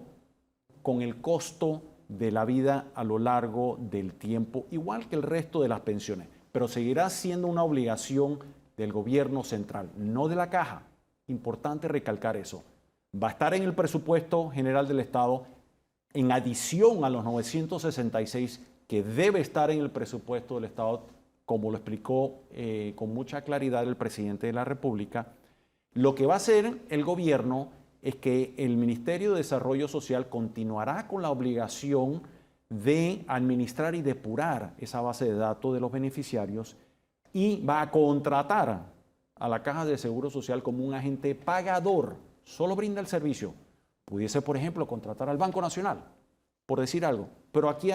con el costo de la vida a lo largo del tiempo, igual que el resto de las pensiones, pero seguirá siendo una obligación del gobierno central, no de la caja. Importante recalcar eso. Va a estar en el presupuesto general del Estado, en adición a los 966 que debe estar en el presupuesto del Estado, como lo explicó con mucha claridad el presidente de la República. Lo que va a hacer el gobierno es que el Ministerio de Desarrollo Social continuará con la obligación de administrar y depurar esa base de datos de los beneficiarios y va a contratar a la Caja de Seguro Social como un agente pagador, solo brinda el servicio. Pudiese, por ejemplo, contratar al Banco Nacional, por decir algo, pero aquí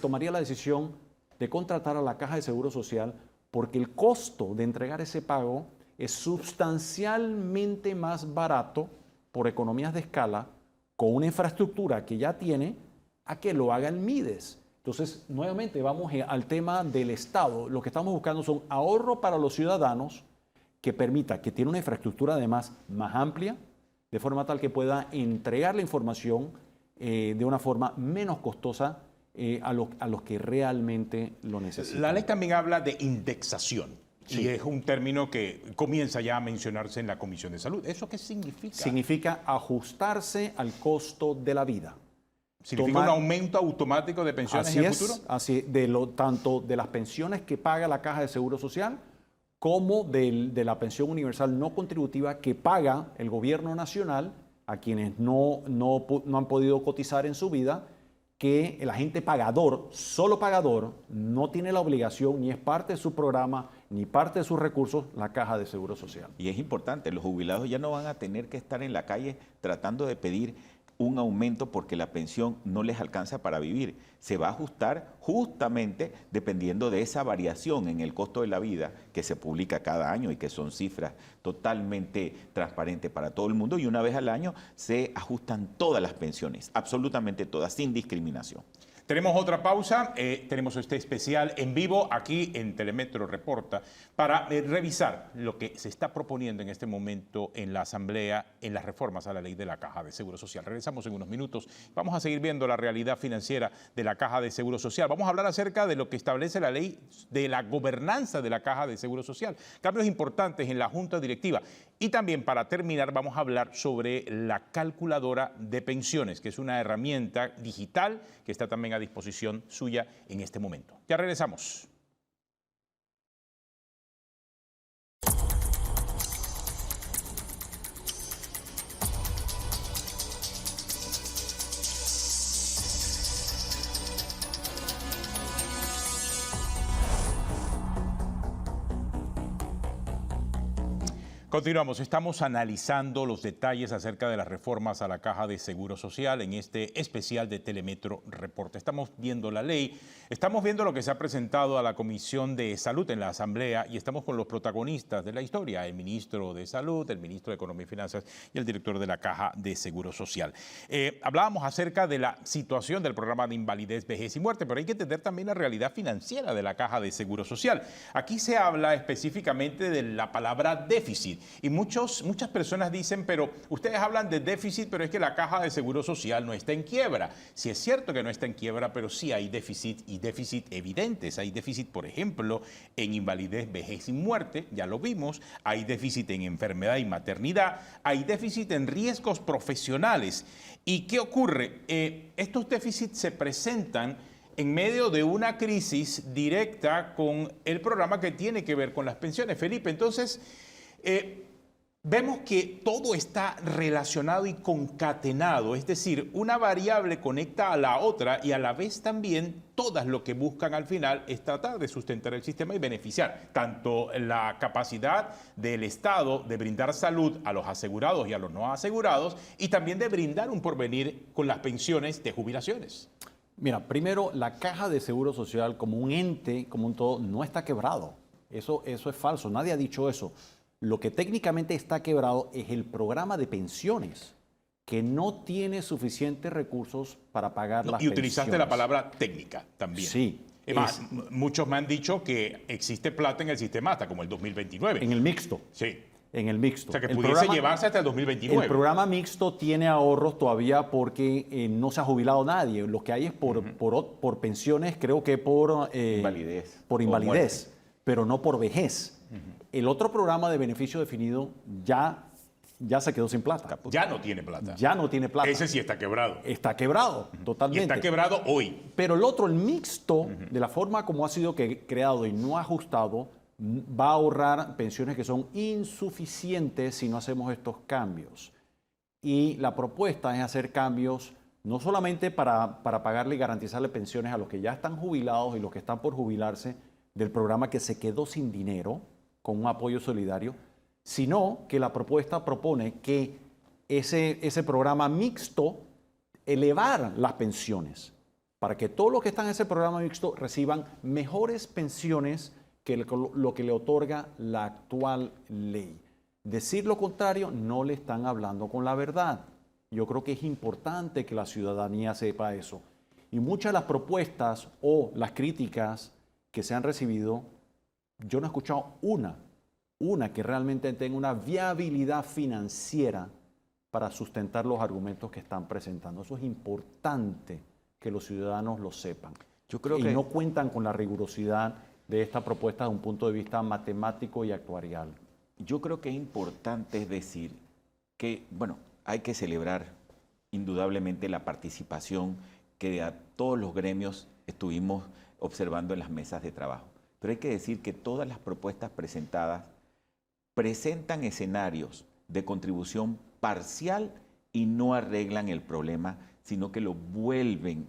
tomaría la decisión de contratar a la Caja de Seguro Social porque el costo de entregar ese pago es sustancialmente más barato por economías de escala con una infraestructura que ya tiene a que lo haga el MIDES. Entonces, nuevamente vamos al tema del Estado. Lo que estamos buscando son ahorro para los ciudadanos que permita, que tiene una infraestructura además más amplia, de forma tal que pueda entregar la información de una forma menos costosa a los que realmente lo necesitan. La ley también habla de indexación. Sí. Y es un término que comienza ya a mencionarse en la Comisión de Salud. ¿Eso qué significa? Significa ajustarse al costo de la vida. ¿Significa un aumento automático de pensiones en el futuro? Así es, tanto de las pensiones que paga la Caja de Seguro Social como de la pensión universal no contributiva que paga el gobierno nacional a quienes no han podido cotizar en su vida, que el agente pagador, solo pagador, no tiene la obligación, ni es parte de su programa, ni parte de sus recursos, la Caja de Seguro Social. Y es importante, los jubilados ya no van a tener que estar en la calle tratando de pedir un aumento porque la pensión no les alcanza para vivir. Se va a ajustar justamente dependiendo de esa variación en el costo de la vida que se publica cada año y que son cifras totalmente transparentes para todo el mundo, y una vez al año se ajustan todas las pensiones, absolutamente todas, sin discriminación. Tenemos otra pausa, tenemos este especial en vivo aquí en Telemetro Reporta para revisar lo que se está proponiendo en este momento en la Asamblea en las reformas a la ley de la Caja de Seguro Social. Regresamos en unos minutos, vamos a seguir viendo la realidad financiera de la Caja de Seguro Social. Vamos a hablar acerca de lo que establece la ley de la gobernanza de la Caja de Seguro Social, cambios importantes en la Junta Directiva. Y también, para terminar, vamos a hablar sobre la calculadora de pensiones, que es una herramienta digital que está también a disposición suya en este momento. Ya regresamos. Continuamos, estamos analizando los detalles acerca de las reformas a la Caja de Seguro Social en este especial de Telemetro Reporta. Estamos viendo la ley, estamos viendo lo que se ha presentado a la Comisión de Salud en la Asamblea y estamos con los protagonistas de la historia, el ministro de Salud, el ministro de Economía y Finanzas y el director de la Caja de Seguro Social. Hablábamos acerca de la situación del programa de invalidez, vejez y muerte, pero hay que entender también la realidad financiera de la Caja de Seguro Social. Aquí se habla específicamente de la palabra déficit. Y muchas personas dicen, pero ustedes hablan de déficit, pero es que la Caja de Seguro Social no está en quiebra. Sí es cierto que no está en quiebra, pero sí hay déficit y déficit evidentes. Hay déficit, por ejemplo, en invalidez, vejez y muerte, ya lo vimos. Hay déficit en enfermedad y maternidad. Hay déficit en riesgos profesionales. ¿Y qué ocurre? Estos déficits se presentan en medio de una crisis directa con el programa que tiene que ver con las pensiones. Felipe, entonces vemos que todo está relacionado y concatenado, es decir, una variable conecta a la otra y a la vez también todas lo que buscan al final es tratar de sustentar el sistema y beneficiar tanto la capacidad del Estado de brindar salud a los asegurados y a los no asegurados y también de brindar un porvenir con las pensiones de jubilaciones. Mira, primero, la Caja de Seguro Social como un ente, como un todo, no está quebrado. Eso es falso, nadie ha dicho eso. Lo que técnicamente está quebrado es el programa de pensiones, que no tiene suficientes recursos para pagar las pensiones. Y utilizaste la palabra técnica también. Sí. Es más, muchos me han dicho que existe plata en el sistema hasta como el 2029. En el mixto. Sí. En el mixto. O sea, que pudiese llevarse hasta el 2029. El programa mixto tiene ahorros todavía porque no se ha jubilado nadie. Lo que hay es por pensiones, creo que por invalidez. Por invalidez, pero no por vejez. El otro programa de beneficio definido ya se quedó sin plata. Ya no tiene plata. Ya no tiene plata. Ese sí está quebrado. Está quebrado, totalmente. Y está quebrado hoy. Pero el otro, el mixto, de la forma como ha sido creado y no ajustado, va a ahorrar pensiones que son insuficientes si no hacemos estos cambios. Y la propuesta es hacer cambios no solamente para pagarle y garantizarle pensiones a los que ya están jubilados y los que están por jubilarse del programa que se quedó sin dinero con un apoyo solidario, sino que la propuesta propone que ese programa mixto elevar las pensiones para que todos los que están en ese programa mixto reciban mejores pensiones que lo que le otorga la actual ley. Decir lo contrario, no le están hablando con la verdad. Yo creo que es importante que la ciudadanía sepa eso. Y muchas de las propuestas o las críticas que se han recibido, yo no he escuchado una que realmente tenga una viabilidad financiera para sustentar los argumentos que están presentando. Eso es importante que los ciudadanos lo sepan. Yo creo y que no cuentan con la rigurosidad de esta propuesta desde un punto de vista matemático y actuarial. Yo creo que es importante decir que, bueno, hay que celebrar indudablemente la participación que a todos los gremios estuvimos observando en las mesas de trabajo. Pero hay que decir que todas las propuestas presentadas presentan escenarios de contribución parcial y no arreglan el problema, sino que lo vuelven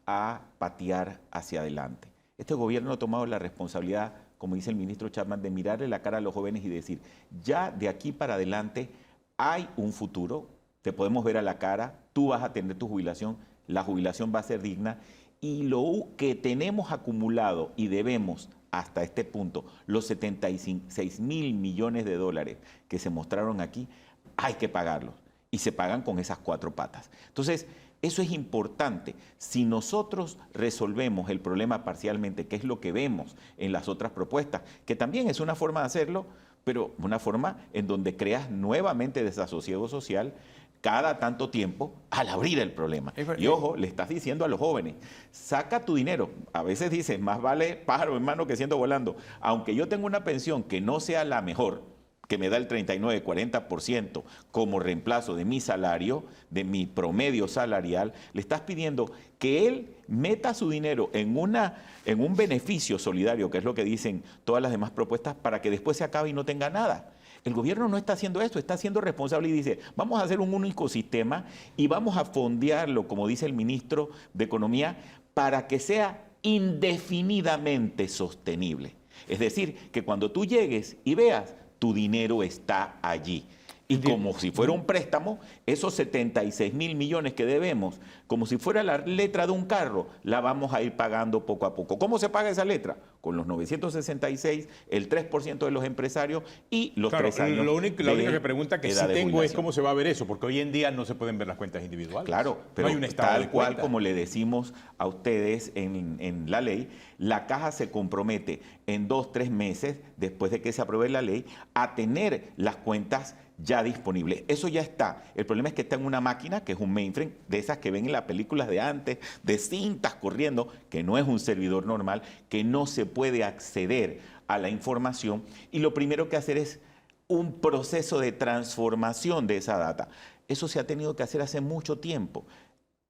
a patear hacia adelante. Este gobierno ha tomado la responsabilidad, como dice el ministro Chapman, de mirarle la cara a los jóvenes y decir, ya de aquí para adelante hay un futuro, te podemos ver a la cara, tú vas a tener tu jubilación, la jubilación va a ser digna y lo que tenemos acumulado y debemos hasta este punto, los 76 mil millones de dólares que se mostraron aquí, hay que pagarlos y se pagan con esas 4 patas. Entonces, eso es importante. Si nosotros resolvemos el problema parcialmente, que es lo que vemos en las otras propuestas, que también es una forma de hacerlo, pero una forma en donde creas nuevamente desasosiego social cada tanto tiempo al abrir el problema. Y ojo, le estás diciendo a los jóvenes, saca tu dinero. A veces dices, más vale pájaro en mano que ciento volando. Aunque yo tenga una pensión que no sea la mejor, que me da el 39-40% como reemplazo de mi salario, de mi promedio salarial, le estás pidiendo que él meta su dinero en un beneficio solidario, que es lo que dicen todas las demás propuestas, para que después se acabe y no tenga nada. El gobierno no está haciendo esto, está siendo responsable y dice, vamos a hacer un único sistema y vamos a fondearlo, como dice el ministro de Economía, para que sea indefinidamente sostenible. Es decir, que cuando tú llegues y veas, tu dinero está allí. Y como si fuera un préstamo, esos 76 mil millones que debemos, como si fuera la letra de un carro, la vamos a ir pagando poco a poco. ¿Cómo se paga esa letra? Con los 966, el 3% de los empresarios y los 3 años. La única pregunta que sí tengo es jubilación. cómo se va a ver eso, porque hoy en día no se pueden ver las cuentas individuales. Claro, pero no hay un estado tal de cual cuenta. como le decimos a ustedes en la ley, la caja se compromete en 2-3 meses, después de que se apruebe la ley, a tener las cuentas ya disponibles. Eso ya está. El problema es que está en una máquina, que es un mainframe, de esas que ven en las películas de antes, de cintas corriendo, que no es un servidor normal, que no se puede acceder a la información. Y lo primero que hacer es un proceso de transformación de esa data. Eso se ha tenido que hacer hace mucho tiempo.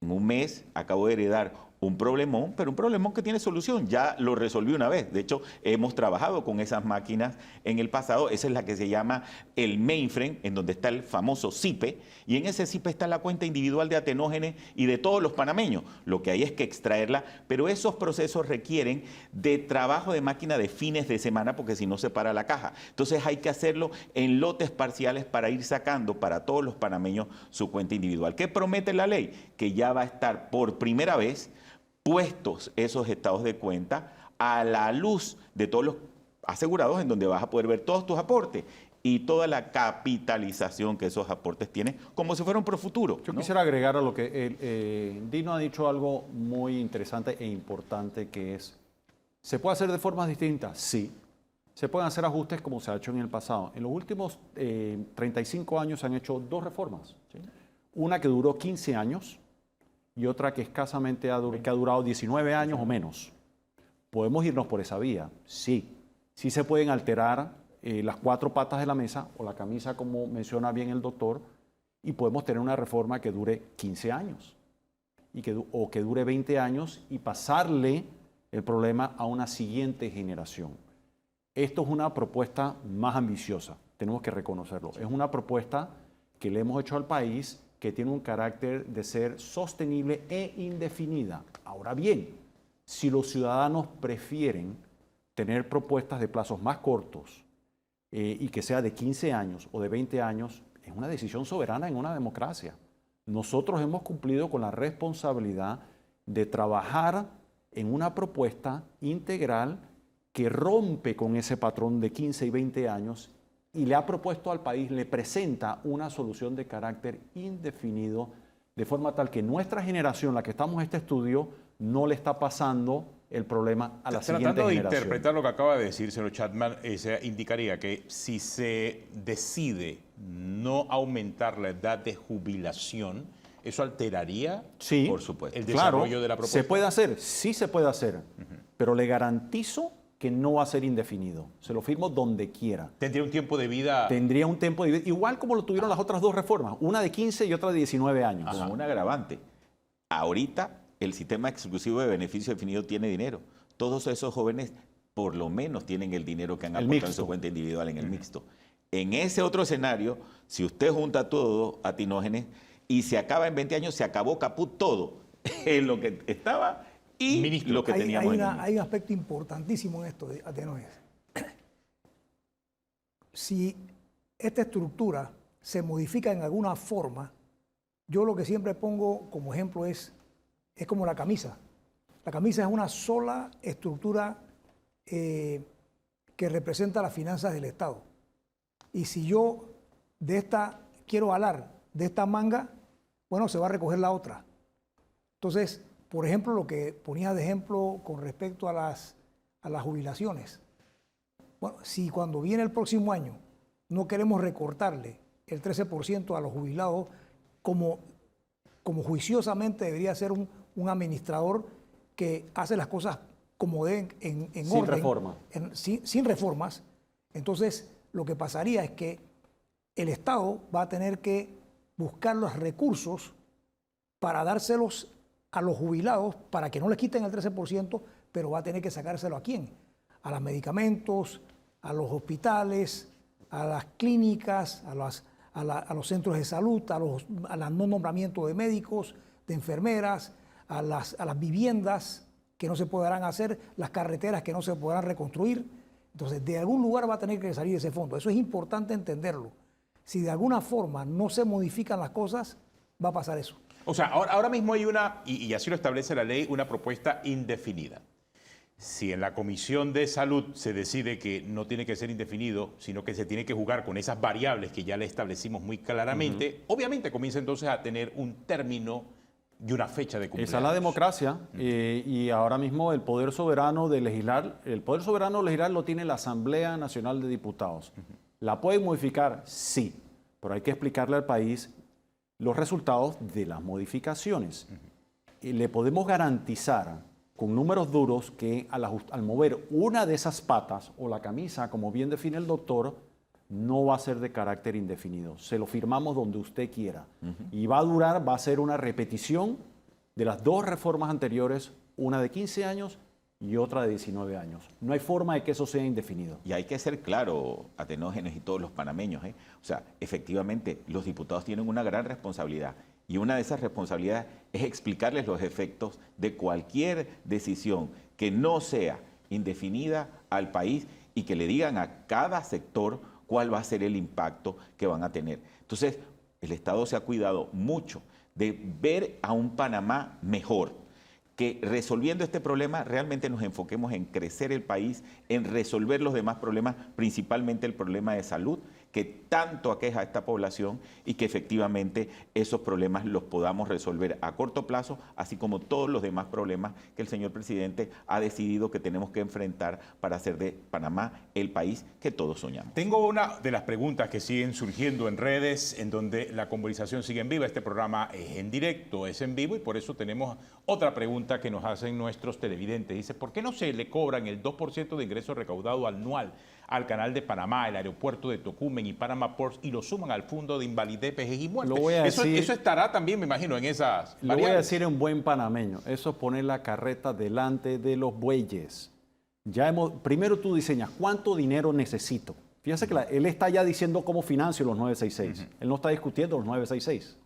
En un mes acabo de heredar un problemón, pero un problemón que tiene solución. Ya lo resolví una vez. De hecho, hemos trabajado con esas máquinas en el pasado. Esa es la que se llama el mainframe, en donde está el famoso CIPE. Y en ese CIPE está la cuenta individual de Atenógenes y de todos los panameños. Lo que hay es que extraerla, pero esos procesos requieren de trabajo de máquina de fines de semana, porque si no se para la caja. Entonces hay que hacerlo en lotes parciales para ir sacando para todos los panameños su cuenta individual. ¿Qué promete la ley? Que ya va a estar por primera vez puestos esos estados de cuenta a la luz de todos los asegurados, en donde vas a poder ver todos tus aportes y toda la capitalización que esos aportes tienen, como si fuera un Profuturo. Yo ¿no? quisiera agregar a lo que Dino ha dicho algo muy interesante e importante, que es, ¿se puede hacer de formas distintas? Sí. Se pueden hacer ajustes como se ha hecho en el pasado. En los últimos 35 años se han hecho 2 reformas. ¿Sí? Una que duró 15 años y otra que escasamente ha durado 19 años o menos. ¿Podemos irnos por esa vía? Sí. Sí se pueden alterar las 4 patas de la mesa o la camisa, como menciona bien el doctor, y podemos tener una reforma que dure 15 años o que dure 20 años y pasarle el problema a una siguiente generación. Esto es una propuesta más ambiciosa, tenemos que reconocerlo. Es una propuesta que le hemos hecho al país que tiene un carácter de ser sostenible e indefinida. Ahora bien, si los ciudadanos prefieren tener propuestas de plazos más cortos y que sea de 15 años o de 20 años, es una decisión soberana en una democracia. Nosotros hemos cumplido con la responsabilidad de trabajar en una propuesta integral que rompe con ese patrón de 15 y 20 años y le ha propuesto al país, le presenta una solución de carácter indefinido, de forma tal que nuestra generación, la que estamos en este estudio, no le está pasando el problema a la siguiente Tratando de generación. interpretar lo que acaba de decir, señor Chapman, indicaría que si se decide no aumentar la edad de jubilación, ¿eso alteraría Sí, por supuesto, el desarrollo de la propuesta? Se puede hacer, sí se puede hacer, pero le garantizo que no va a ser indefinido. Se lo firmo donde quiera. ¿Tendría un tiempo de vida? Tendría un tiempo de vida, igual como lo tuvieron las otras 2 reformas, una de 15 y otra de 19 años. Con un agravante. Ahorita el sistema exclusivo de beneficio definido tiene dinero. Todos esos jóvenes por lo menos tienen el dinero que han aportado en su cuenta individual en el mixto. En ese otro escenario, si usted junta todo a Tinógenes y se acaba en 20 años, se acabó caput todo en lo que estaba y lo que teníamos. Hay un aspecto importantísimo en esto, Atenógenes. Si esta estructura se modifica en alguna forma, yo lo que siempre pongo como ejemplo es como la camisa. La camisa es una sola estructura que representa las finanzas del Estado. Y si yo de esta quiero alar de esta manga, bueno, se va a recoger la otra. Entonces, por ejemplo, lo que ponía de ejemplo con respecto a las jubilaciones. Bueno, si cuando viene el próximo año no queremos recortarle el 13% a los jubilados, como juiciosamente debería ser un administrador que hace las cosas como deben en Sin orden, reforma. sin reformas, entonces lo que pasaría es que el Estado va a tener que buscar los recursos para dárselos a los jubilados para que no les quiten el 13%, pero va a tener que sacárselo ¿a quién? A los medicamentos, a los hospitales, a las clínicas, a los centros de salud, a los no nombramientos de médicos, de enfermeras, a las viviendas que no se podrán hacer, las carreteras que no se podrán reconstruir. Entonces, de algún lugar va a tener que salir ese fondo. Eso es importante entenderlo. Si de alguna forma no se modifican las cosas, va a pasar eso. O sea, ahora mismo hay una, y así lo establece la ley, una propuesta indefinida. Si en la Comisión de Salud se decide que no tiene que ser indefinido, sino que se tiene que jugar con esas variables que ya le establecimos muy claramente, obviamente comienza entonces a tener un término y una fecha de cumpleaños. Esa es la democracia y ahora mismo el poder soberano de legislar, el poder soberano de legislar lo tiene la Asamblea Nacional de Diputados. ¿La pueden modificar? Sí, pero hay que explicarle al país los resultados de las modificaciones. Y le podemos garantizar con números duros que al mover una de esas patas o la camisa, como bien define el doctor, no va a ser de carácter indefinido. Se lo firmamos donde usted quiera. Y va a ser una repetición de las 2 reformas anteriores, una de 15 años y otra de 19 años. No hay forma de que eso sea indefinido. Y hay que ser claro, Atenógenes y todos los panameños, o sea, efectivamente, los diputados tienen una gran responsabilidad. Y una de esas responsabilidades es explicarles los efectos de cualquier decisión que no sea indefinida al país y que le digan a cada sector cuál va a ser el impacto que van a tener. Entonces, el Estado se ha cuidado mucho de ver a un Panamá mejor, que resolviendo este problema realmente nos enfoquemos en crecer el país, en resolver los demás problemas, principalmente el problema de salud, que tanto aqueja a esta población y que efectivamente esos problemas los podamos resolver a corto plazo, así como todos los demás problemas que el señor presidente ha decidido que tenemos que enfrentar para hacer de Panamá el país que todos soñamos. Tengo una de las preguntas que siguen surgiendo en redes, en donde la conversación sigue en vivo. Este programa es en directo, es en vivo, y por eso tenemos otra pregunta que nos hacen nuestros televidentes. Dice, ¿por qué no se le cobran el 2% de ingreso recaudado anual al Canal de Panamá, el aeropuerto de Tocumen y Panama Ports y lo suman al fondo de invalidez, vejez y muerte? Eso estará también, me imagino, en esas variables. Lo voy a decir en buen panameño. Eso es poner la carreta delante de los bueyes. Primero tú diseñas cuánto dinero necesito. Fíjese que él está ya diciendo cómo financio los 966. Él no está discutiendo los 966.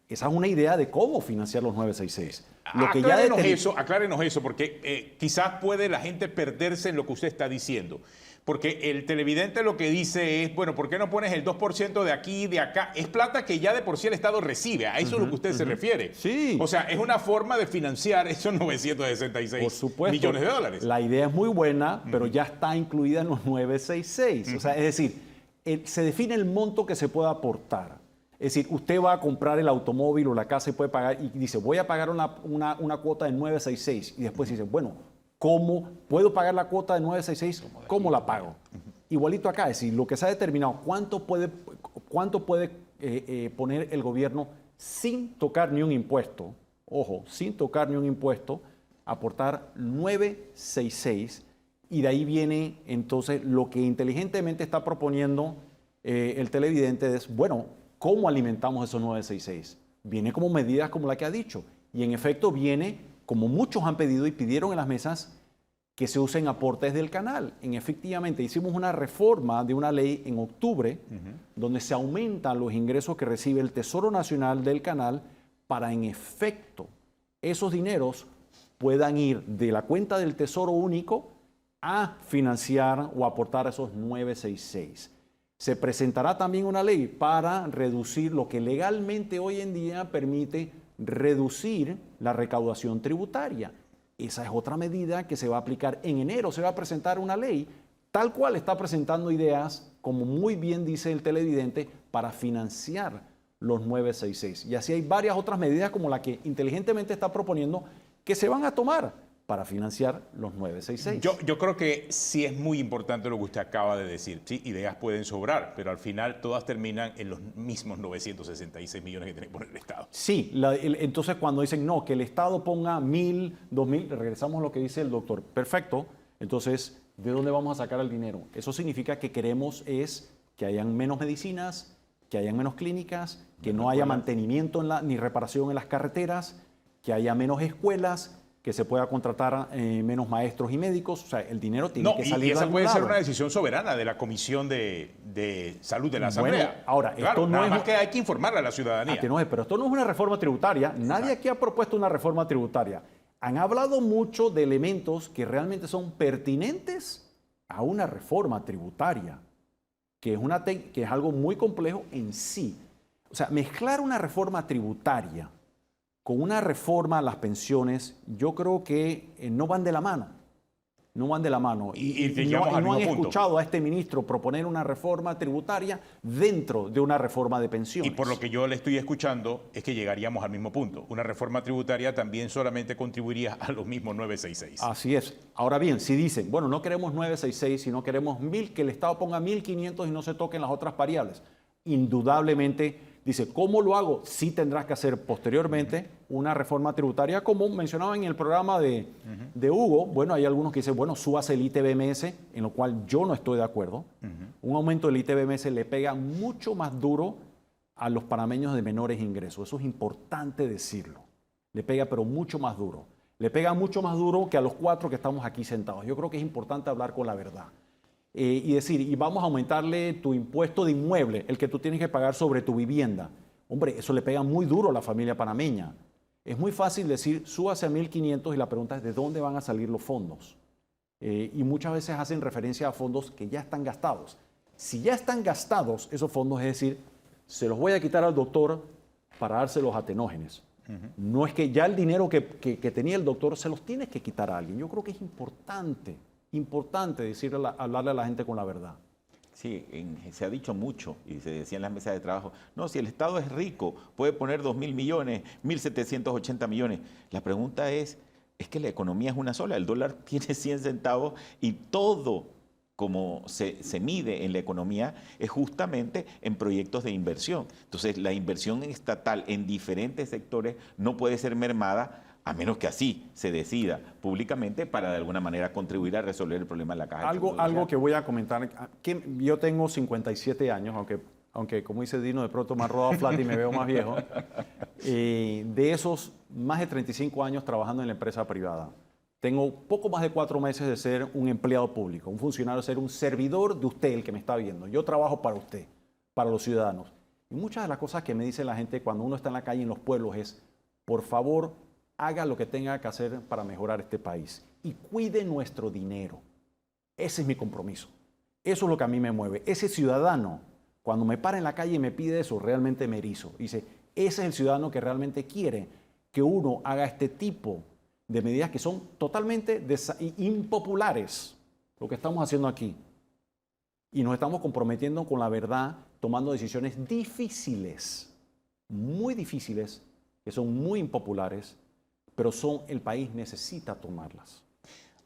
Esa es una idea de cómo financiar los 966. Aclárenos eso, porque quizás puede la gente perderse en lo que usted está diciendo. Porque el televidente lo que dice es, bueno, ¿por qué no pones el 2% de aquí y de acá? Es plata que ya de por sí el Estado recibe. A eso es lo que usted se refiere. Sí. O sea, es una forma de financiar esos 966 millones de dólares. La idea es muy buena, pero ya está incluida en los 966. O sea, es decir, se define el monto que se puede aportar. Es decir, usted va a comprar el automóvil o la casa y puede pagar, y dice, voy a pagar una cuota de 966. Y después dice, bueno, ¿cómo puedo pagar la cuota de 966? ¿Cómo la pago? Igualito acá, es decir, lo que se ha determinado, cuánto puede poner el gobierno sin tocar ni un impuesto, ojo, sin tocar ni un impuesto, aportar 966, y de ahí viene entonces lo que inteligentemente está proponiendo el televidente es, bueno, ¿cómo alimentamos esos 966? Viene como medidas como la que ha dicho, y en efecto viene, como muchos han pedido y pidieron en las mesas, que se usen aportes del canal. Efectivamente, hicimos una reforma de una ley en octubre, donde se aumentan los ingresos que recibe el Tesoro Nacional del canal para, en efecto, esos dineros puedan ir de la cuenta del Tesoro Único a financiar o aportar esos 966. Se presentará también una ley para reducir lo que legalmente hoy en día permite reducir la recaudación tributaria. Esa es otra medida que se va a aplicar en enero. Se va a presentar una ley, tal cual está presentando ideas, como muy bien dice el televidente, para financiar los 966. Y así hay varias otras medidas como la que inteligentemente está proponiendo que se van a tomar para financiar los 966. Yo creo que sí es muy importante lo que usted acaba de decir. Sí, ideas pueden sobrar, pero al final todas terminan en los mismos 966 millones que tiene que poner el Estado. Sí, entonces cuando dicen no, que el Estado ponga 1.000, 2.000, regresamos a lo que dice el doctor. Perfecto. Entonces, ¿de dónde vamos a sacar el dinero? Eso significa que queremos es que hayan menos medicinas, que hayan menos clínicas, que no haya mantenimiento ni reparación en las carreteras, que haya menos escuelas, que se pueda contratar menos maestros y médicos. O sea, el dinero tiene que salir de algún lado. Y esa puede ser una decisión soberana de la Comisión de Salud de la Asamblea. Bueno, ahora, claro, esto no nada es más que hay que informarle a la ciudadanía. Pero esto no es una reforma tributaria. Nadie aquí ha propuesto una reforma tributaria. Han hablado mucho de elementos que realmente son pertinentes a una reforma tributaria, que es algo muy complejo en sí. O sea, mezclar una reforma tributaria con una reforma a las pensiones, yo creo que no van de la mano. No van de la mano. Y no han escuchado a este ministro proponer una reforma tributaria dentro de una reforma de pensiones. Y por lo que yo le estoy escuchando es que llegaríamos al mismo punto. Una reforma tributaria también solamente contribuiría a los mismos 966. Así es. Ahora bien, si dicen, bueno, no queremos 966, sino queremos 1.000, que el Estado ponga 1.500 y no se toquen las otras variables. Indudablemente, dice, ¿cómo lo hago? Sí tendrás que hacer posteriormente una reforma tributaria, como mencionaba en el programa de Hugo. Bueno, hay algunos que dicen, bueno, súbase el ITBMS, en lo cual yo no estoy de acuerdo. Un aumento del ITBMS le pega mucho más duro a los panameños de menores ingresos. Eso es importante decirlo. Le pega, pero mucho más duro. Le pega mucho más duro que a los 4 que estamos aquí sentados. Yo creo que es importante hablar con la verdad. Y decir, y vamos a aumentarle tu impuesto de inmueble, el que tú tienes que pagar sobre tu vivienda. Hombre, eso le pega muy duro a la familia panameña. Es muy fácil decir, súbase a 1.500 y la pregunta es, ¿de dónde van a salir los fondos? Y muchas veces hacen referencia a fondos que ya están gastados. Si ya están gastados esos fondos, es decir, se los voy a quitar al doctor para dárselos a Tenógenes. No es que ya el dinero que tenía el doctor se los tienes que quitar a alguien. Yo creo que es importante decirle, hablarle a la gente con la verdad. Sí, se ha dicho mucho y se decía en las mesas de trabajo, no, si el Estado es rico, puede poner 2.000 millones, 1.780 millones. La pregunta es que la economía es una sola, el dólar tiene 100 centavos y todo como se mide en la economía es justamente en proyectos de inversión. Entonces, la inversión estatal en diferentes sectores no puede ser mermada a menos que así se decida públicamente para de alguna manera contribuir a resolver el problema de la caja. Algo que voy a comentar, que yo tengo 57 años, aunque como dice Dino, de pronto me ha rodado flat y me veo más viejo. De esos, más de 35 años trabajando en la empresa privada. Tengo poco más de 4 meses de ser un empleado público, un funcionario, ser un servidor de usted, el que me está viendo. Yo trabajo para usted, para los ciudadanos. Y muchas de las cosas que me dice la gente cuando uno está en la calle, en los pueblos, es, por favor, haga lo que tenga que hacer para mejorar este país y cuide nuestro dinero. Ese es mi compromiso. Eso es lo que a mí me mueve. Ese ciudadano, cuando me para en la calle y me pide eso, realmente me erizo. Dice, ese es el ciudadano que realmente quiere que uno haga este tipo de medidas que son totalmente impopulares, lo que estamos haciendo aquí. Y nos estamos comprometiendo con la verdad, tomando decisiones difíciles, muy difíciles, que son muy impopulares, pero el país necesita tomarlas.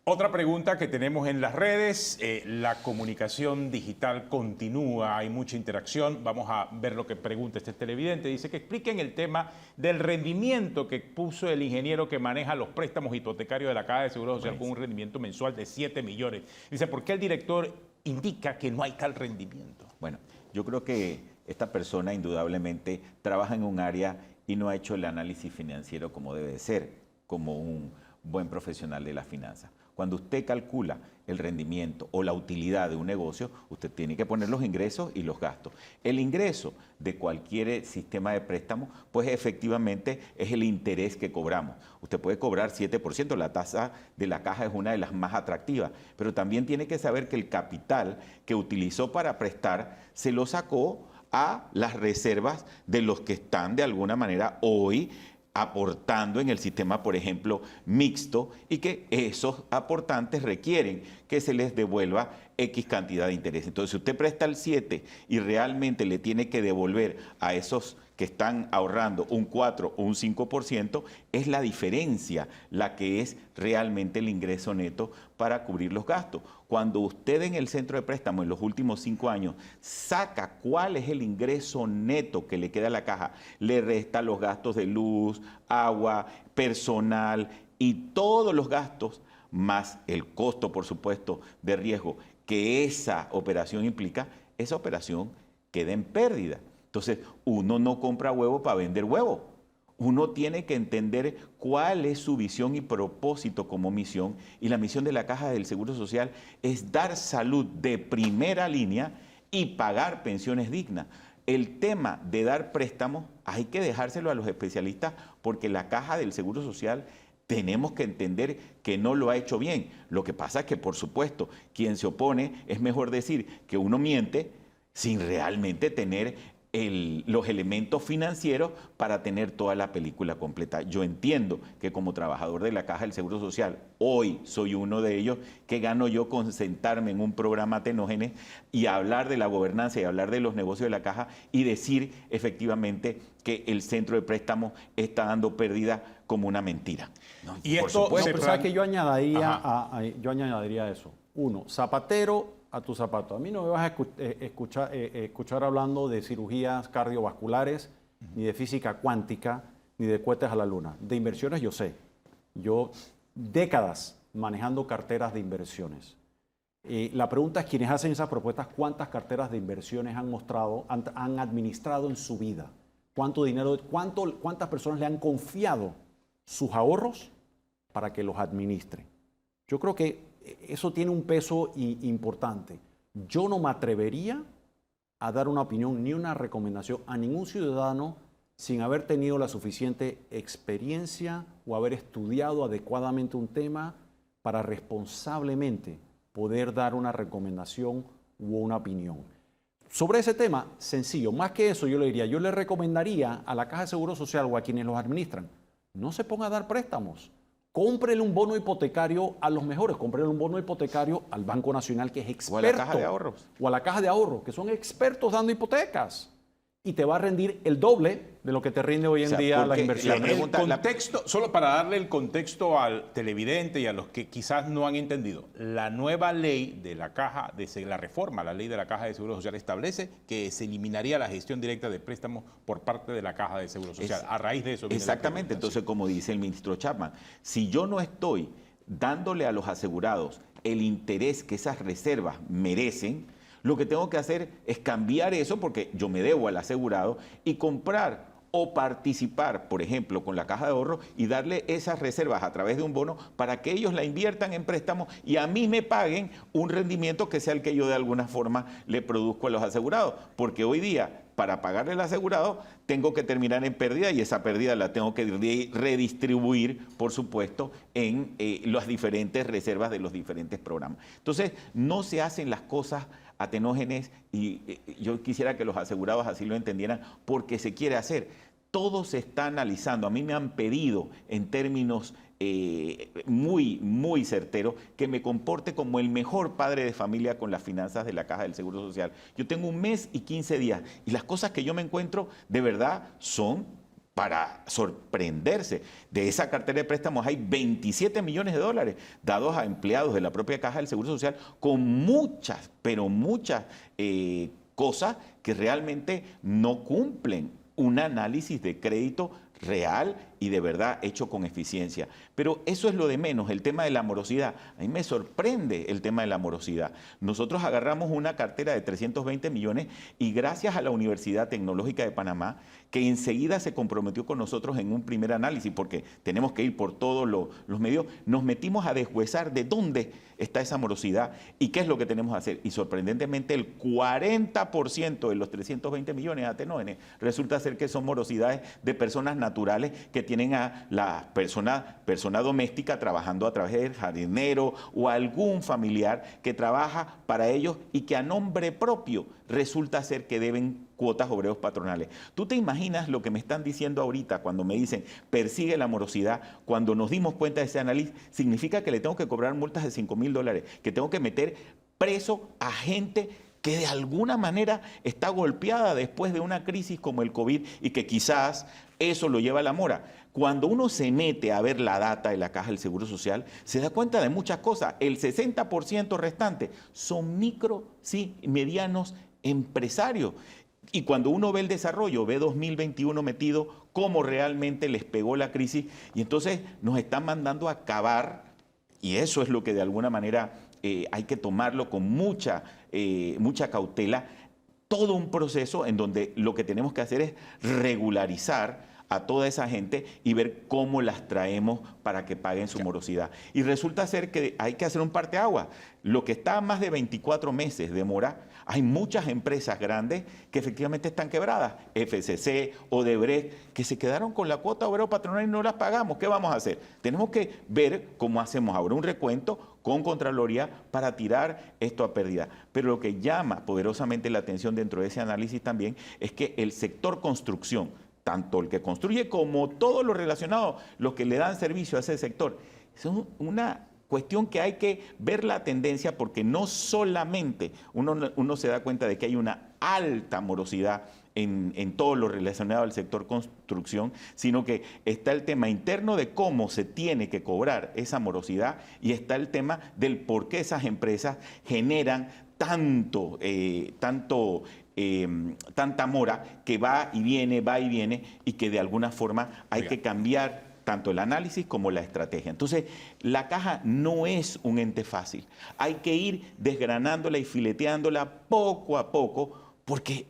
Otra pregunta que tenemos en las redes, la comunicación digital continúa, hay mucha interacción. Vamos a ver lo que pregunta este televidente. Dice que expliquen el tema del rendimiento que puso el ingeniero que maneja los préstamos hipotecarios de la Caja de Seguro Social con un rendimiento mensual de 7 millones. Dice, ¿por qué el director indica que no hay tal rendimiento? Bueno, yo creo que esta persona indudablemente trabaja en un área y no ha hecho el análisis financiero como debe ser, como un buen profesional de las finanzas. Cuando usted calcula el rendimiento o la utilidad de un negocio, usted tiene que poner los ingresos y los gastos. El ingreso de cualquier sistema de préstamo, pues efectivamente es el interés que cobramos. Usted puede cobrar 7%, la tasa de la caja es una de las más atractivas, pero también tiene que saber que el capital que utilizó para prestar se lo sacó a las reservas de los que están de alguna manera hoy aportando en el sistema, por ejemplo, mixto, y que esos aportantes requieren que se les devuelva X cantidad de interés. Entonces, si usted presta el 7 y realmente le tiene que devolver a esos que están ahorrando un 4 o un 5%, es la diferencia la que es realmente el ingreso neto para cubrir los gastos. Cuando usted en el centro de préstamo en los últimos 5 años saca cuál es el ingreso neto que le queda a la caja, le resta los gastos de luz, agua, personal y todos los gastos, más el costo, por supuesto, de riesgo que esa operación implica, esa operación queda en pérdida. Entonces, uno no compra huevo para vender huevo. Uno tiene que entender cuál es su visión y propósito como misión. Y la misión de la Caja del Seguro Social es dar salud de primera línea y pagar pensiones dignas. El tema de dar préstamos hay que dejárselo a los especialistas porque la Caja del Seguro Social tenemos que entender que no lo ha hecho bien. Lo que pasa es que, por supuesto, quien se opone es mejor decir que uno miente sin realmente tener los elementos financieros para tener toda la película completa. Yo entiendo que como trabajador de la Caja del Seguro Social, hoy soy uno de ellos, que gano yo con sentarme en un programa Tenógenes y hablar de la gobernanza y hablar de los negocios de la Caja y decir efectivamente que el centro de préstamos está dando pérdida como una mentira. No, y por esto, supuesto, pero ¿sabes qué yo añadiría eso? Uno, zapatero a tu zapato. A mí no me vas a escuchar hablando de cirugías cardiovasculares, ni de física cuántica, ni de cohetes a la luna. De inversiones yo sé. Yo décadas manejando carteras de inversiones. La pregunta es, quienes hacen esas propuestas, ¿cuántas carteras de inversiones han administrado en su vida? ¿Cuánto dinero, cuántas personas le han confiado sus ahorros para que los administre? Yo creo que eso tiene un peso importante. Yo no me atrevería a dar una opinión ni una recomendación a ningún ciudadano sin haber tenido la suficiente experiencia o haber estudiado adecuadamente un tema para responsablemente poder dar una recomendación u una opinión. Sobre ese tema, sencillo, más que eso yo le recomendaría a la Caja de Seguro Social o a quienes los administran, no se ponga a dar préstamos. cómprele un bono hipotecario a los mejores, cómprele un bono hipotecario al Banco Nacional, que es experto. O a la Caja de Ahorros. O a la Caja de Ahorros, que son expertos dando hipotecas. Y te va a rendir el doble de lo que te rinde hoy en día las inversiones. Solo para darle el contexto al televidente y a los que quizás no han entendido, la nueva ley de la Caja, la reforma a la ley de la Caja de Seguro Social establece que se eliminaría la gestión directa de préstamos por parte de la Caja de Seguro Social. A raíz de eso viene exactamente. Entonces, como dice el ministro Chapman, si yo no estoy dándole a los asegurados el interés que esas reservas merecen, lo que tengo que hacer es cambiar eso, porque yo me debo al asegurado, y comprar o participar, por ejemplo, con la Caja de Ahorro y darle esas reservas a través de un bono para que ellos la inviertan en préstamos y a mí me paguen un rendimiento que sea el que yo de alguna forma le produzco a los asegurados. Porque hoy día, para pagarle al asegurado, tengo que terminar en pérdida y esa pérdida la tengo que redistribuir, por supuesto, en las diferentes reservas de los diferentes programas. Entonces, no se hacen las cosas atenógenes y yo quisiera que los asegurados así lo entendieran, porque se quiere hacer. Todo se está analizando. A mí me han pedido en términos muy certeros que me comporte como el mejor padre de familia con las finanzas de la Caja del Seguro Social. Yo tengo 1 mes y 15 días y las cosas que yo me encuentro de verdad son para sorprenderse. De esa cartera de préstamos hay 27 millones de dólares dados a empleados de la propia Caja del Seguro Social con muchas, pero muchas cosas que realmente no cumplen un análisis de crédito real y de verdad hecho con eficiencia. Pero eso es lo de menos, el tema de la morosidad. A mí me sorprende el tema de la morosidad. Nosotros agarramos una cartera de 320 millones y gracias a la Universidad Tecnológica de Panamá, que enseguida se comprometió con nosotros en un primer análisis, porque tenemos que ir por todos los medios, nos metimos a deshuesar de dónde está esa morosidad y qué es lo que tenemos que hacer. Y sorprendentemente el 40% de los 320 millones atenógenes resulta ser que son morosidades de personas naturales que tienen a la persona doméstica trabajando a través del jardinero o algún familiar que trabaja para ellos y que a nombre propio resulta ser que deben cuotas obreros patronales. ¿Tú te imaginas lo que me están diciendo ahorita cuando me dicen persigue la morosidad? Cuando nos dimos cuenta de ese análisis, significa que le tengo que cobrar multas de $5,000, que tengo que meter preso a gente que de alguna manera está golpeada después de una crisis como el COVID y que quizás eso lo lleva a la mora. Cuando uno se mete a ver la data de la Caja del Seguro Social, se da cuenta de muchas cosas. El 60% restante son micro, sí, medianos empresarios. Y cuando uno ve el desarrollo, ve 2021 metido, cómo realmente les pegó la crisis, y entonces nos están mandando a acabar, y eso es lo que de alguna manera hay que tomarlo con mucha cautela, todo un proceso en donde lo que tenemos que hacer es regularizar a toda esa gente y ver cómo las traemos para que paguen su morosidad. Y resulta ser que hay que hacer un parteaguas. Lo que está a más de 24 meses de mora, hay muchas empresas grandes que efectivamente están quebradas. FCC, Odebrecht, que se quedaron con la cuota obrero patronal y no las pagamos. ¿Qué vamos a hacer? Tenemos que ver cómo hacemos ahora un recuento con Contraloría para tirar esto a pérdida. Pero lo que llama poderosamente la atención dentro de ese análisis también es que el sector construcción, tanto el que construye como todo lo relacionado, los que le dan servicio a ese sector, es una cuestión que hay que ver la tendencia, porque no solamente uno se da cuenta de que hay una alta morosidad en todo lo relacionado al sector construcción, sino que está el tema interno de cómo se tiene que cobrar esa morosidad y está el tema del por qué esas empresas generan tanta mora que va y viene y que de alguna forma hay que cambiar tanto el análisis como la estrategia. Entonces, la Caja no es un ente fácil. Hay que ir desgranándola y fileteándola poco a poco, porque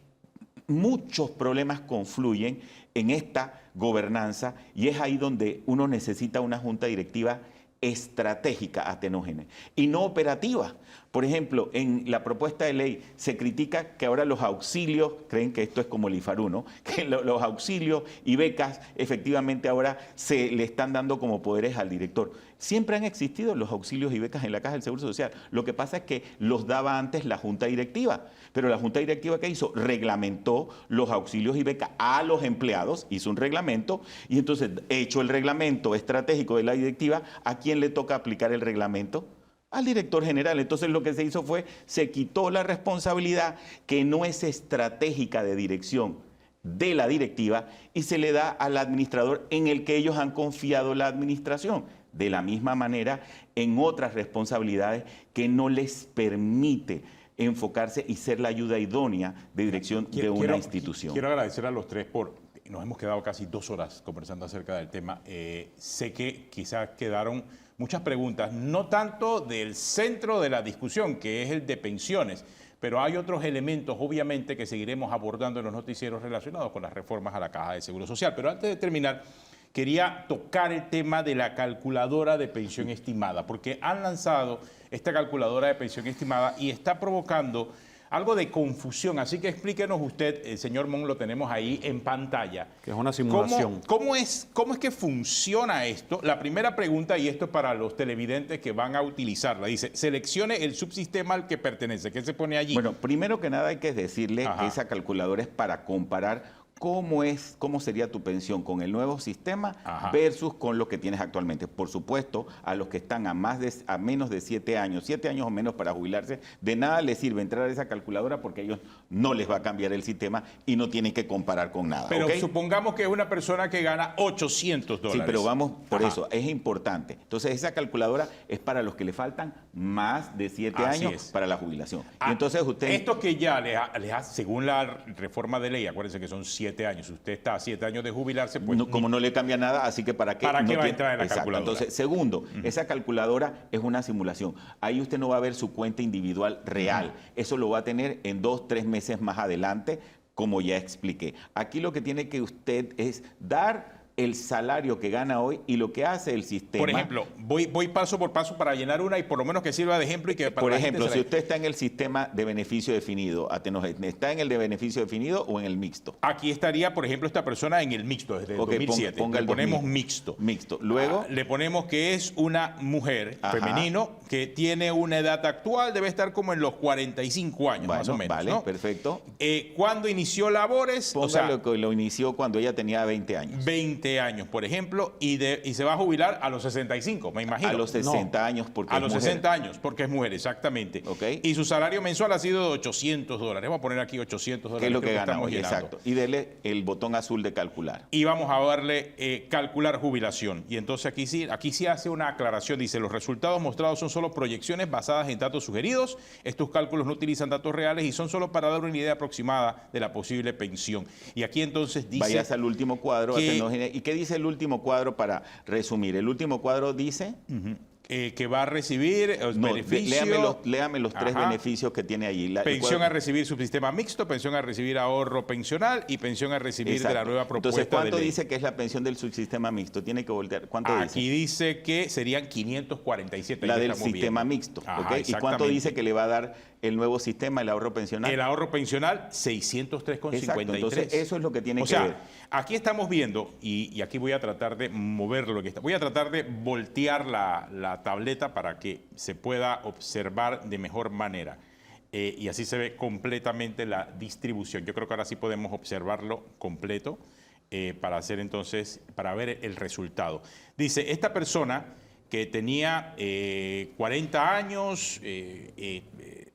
muchos problemas confluyen en esta gobernanza y es ahí donde uno necesita una junta directiva estratégica atenógena y no operativa, Por ejemplo, en la propuesta de ley se critica que ahora los auxilios, creen que esto es como el IFARU, ¿no? Que los auxilios y becas efectivamente ahora se le están dando como poderes al director. Siempre han existido los auxilios y becas en la Caja del Seguro Social. Lo que pasa es que los daba antes la Junta Directiva. Pero la Junta Directiva, ¿qué hizo? Reglamentó los auxilios y becas a los empleados, hizo un reglamento, y entonces, hecho el reglamento estratégico de la directiva, ¿a quién le toca aplicar el reglamento? Al director general. Entonces lo que se hizo fue, se quitó la responsabilidad que no es estratégica de dirección de la directiva y se le da al administrador en el que ellos han confiado la administración. De la misma manera, en otras responsabilidades que no les permite enfocarse y ser la ayuda idónea de dirección de una institución. Quiero agradecer a los tres nos hemos quedado casi 2 horas conversando acerca del tema. Sé que quizás quedaron muchas preguntas, no tanto del centro de la discusión, que es el de pensiones, pero hay otros elementos, obviamente, que seguiremos abordando en los noticieros relacionados con las reformas a la Caja de Seguro Social. Pero antes de terminar, quería tocar el tema de la calculadora de pensión estimada, porque han lanzado esta calculadora de pensión estimada y está provocando algo de confusión. Así que explíquenos usted, el señor Mon, lo tenemos ahí en pantalla. Que es una simulación. ¿Cómo es que funciona esto? La primera pregunta, y esto es para los televidentes que van a utilizarla, dice, seleccione el subsistema al que pertenece. ¿Qué se pone allí? Bueno, primero que nada hay que decirle que esa calculadora es para comparar cómo sería tu pensión con el nuevo sistema versus con lo que tienes actualmente. Por supuesto, a los que están a menos de 7 años o menos para jubilarse, de nada les sirve entrar a esa calculadora porque a ellos no les va a cambiar el sistema y no tienen que comparar con nada. Pero ¿okay? Supongamos que es una persona que gana $800. Sí, pero vamos por eso, es importante. Entonces, esa calculadora es para los que le faltan más de 7 años para la jubilación. Y entonces usted... Esto que ya les hace, según la reforma de ley, acuérdense que son 7 años. Si usted está a 7 años de jubilarse, pues... como no le cambia nada, así que ¿para qué? ¿Para qué va a entrar en la calculadora? Entonces, segundo, esa calculadora es una simulación. Ahí usted no va a ver su cuenta individual real. Eso lo va a tener en 2, 3 meses más adelante, como ya expliqué. Aquí lo que tiene que usted es dar el salario que gana hoy y lo que hace el sistema. Por ejemplo, voy paso por paso para llenar una y por lo menos que sirva de ejemplo y que para por la ejemplo, gente si usted está en el sistema de beneficio definido, ¿está en el de beneficio definido o en el mixto? Aquí estaría, por ejemplo, esta persona en el mixto desde el 2007. Le ponemos mixto. Mixto. Luego le ponemos que es una mujer femenino que tiene una edad actual, debe estar como en los 45 años más o menos. Vale, ¿no? Perfecto. ¿Cuándo inició labores? Póngalo que lo inició cuando ella tenía 20 años. 20 años, por ejemplo, y se va a jubilar a los 65, me imagino. A los 60 años porque a es los mujer. 60 años porque es mujer, exactamente. Y su salario mensual ha sido de $800. Vamos a poner aquí $800. ¿Qué es lo que gana estamos hoy? llenando. Exacto. Y dele el botón azul de calcular. Y vamos a darle calcular jubilación. Y entonces aquí sí hace una aclaración. Dice, los resultados mostrados son solo proyecciones basadas en datos sugeridos. Estos cálculos no utilizan datos reales y son solo para dar una idea aproximada de la posible pensión. Y aquí entonces dice... Vayas al último cuadro. ¿Y qué dice el último cuadro para resumir? El último cuadro dice... que va a recibir beneficios. Léame los 3 beneficios que tiene allí. Pensión a recibir subsistema mixto, pensión a recibir ahorro pensional y pensión a recibir de la nueva propuesta. Entonces, ¿cuánto de ley? dice que es la pensión del subsistema mixto? Tiene que voltear. ¿Cuánto dice? Aquí dice que serían 547. La del sistema mixto. ¿Y cuánto dice que le va a dar el nuevo sistema, el ahorro pensional? El ahorro pensional, 603,53. Entonces, eso es lo que tiene que ver. Aquí estamos viendo, y aquí voy a tratar de moverlo, voy a tratar de voltear la tableta para que se pueda observar de mejor manera. Y así se ve completamente la distribución. Yo creo que ahora sí podemos observarlo completo para ver el resultado. Dice, esta persona que tenía 40 años,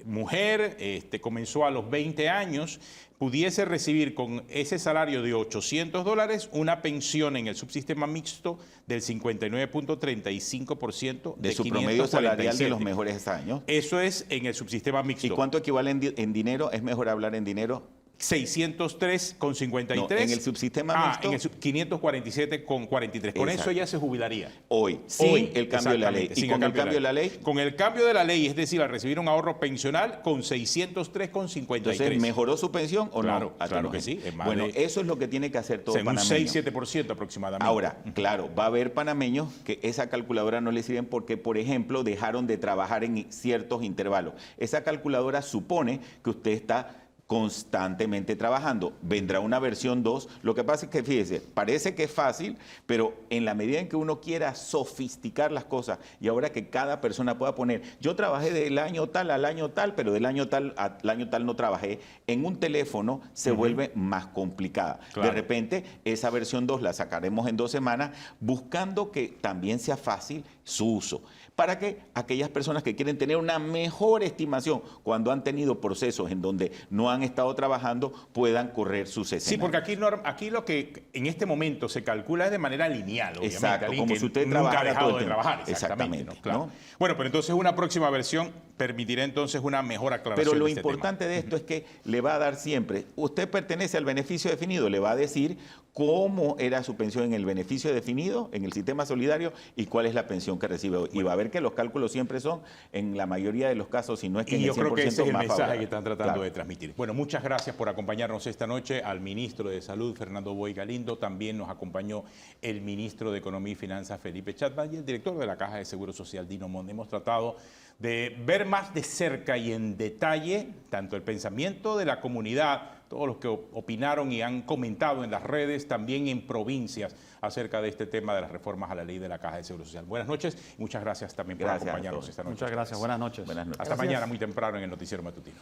mujer, comenzó a los 20 años, pudiese recibir con ese salario de $800 una pensión en el subsistema mixto del 59.35% de su promedio salarial de los mejores años. Eso es en el subsistema mixto. ¿Y cuánto equivale en dinero? Es mejor hablar en dinero. 603,53. No, en el subsistema mixto. En el 547,43. Con eso ya se jubilaría. Hoy, sin el cambio de la ley. ¿Y con el cambio de la ley? Con el cambio de la ley, es decir, al recibir un ahorro pensional con 603,53. Entonces, ¿mejoró su pensión o claro, no? Claro que sí. Bueno, eso es lo que tiene que hacer todo según panameño. 6-7% aproximadamente. Ahora, claro, va a haber panameños que esa calculadora no les sirven porque, por ejemplo, dejaron de trabajar en ciertos intervalos. Esa calculadora supone que usted está constantemente trabajando. Vendrá una versión 2. Lo que pasa es que, fíjese, parece que es fácil, pero en la medida en que uno quiera sofisticar las cosas y ahora que cada persona pueda poner, yo trabajé del año tal al año tal, pero del año tal al año tal no trabajé, en un teléfono se vuelve más complicada. Claro. De repente, esa versión 2 la sacaremos en 2 semanas, buscando que también sea fácil su uso, para que aquellas personas que quieren tener una mejor estimación cuando han tenido procesos en donde no han estado trabajando puedan correr sus escenarios. Sí, porque aquí lo que en este momento se calcula es de manera lineal, obviamente. Exacto, como si usted nunca ha trabajara dejado todo el de tiempo. trabajar. Exactamente. ¿no? Claro. ¿no? Bueno, pero entonces una próxima versión permitirá entonces una mejor aclaración. Pero lo de este importante tema. de esto es que le va a dar siempre, usted pertenece al beneficio definido, le va a decir cómo era su pensión en el beneficio definido, en el sistema solidario y cuál es la pensión que recibe hoy. Y va a ver que los cálculos siempre son, en la mayoría de los casos, si no es que en el 100% yo creo que ese es el más mensaje favorable. que están tratando de transmitir. Bueno, muchas gracias por acompañarnos esta noche, al ministro de Salud, Fernando Boy Galindo. También nos acompañó el ministro de Economía y Finanzas, Felipe Chatman, y el director de la Caja de Seguro Social, Dino Monde. Hemos tratado de ver más de cerca y en detalle tanto el pensamiento de la comunidad, todos los que opinaron y han comentado en las redes, también en provincias, acerca de este tema de las reformas a la ley de la Caja de Seguro Social. Buenas noches y muchas gracias también por acompañarnos esta noche. Muchas gracias, buenas noches. Hasta mañana muy temprano en el Noticiero Matutino.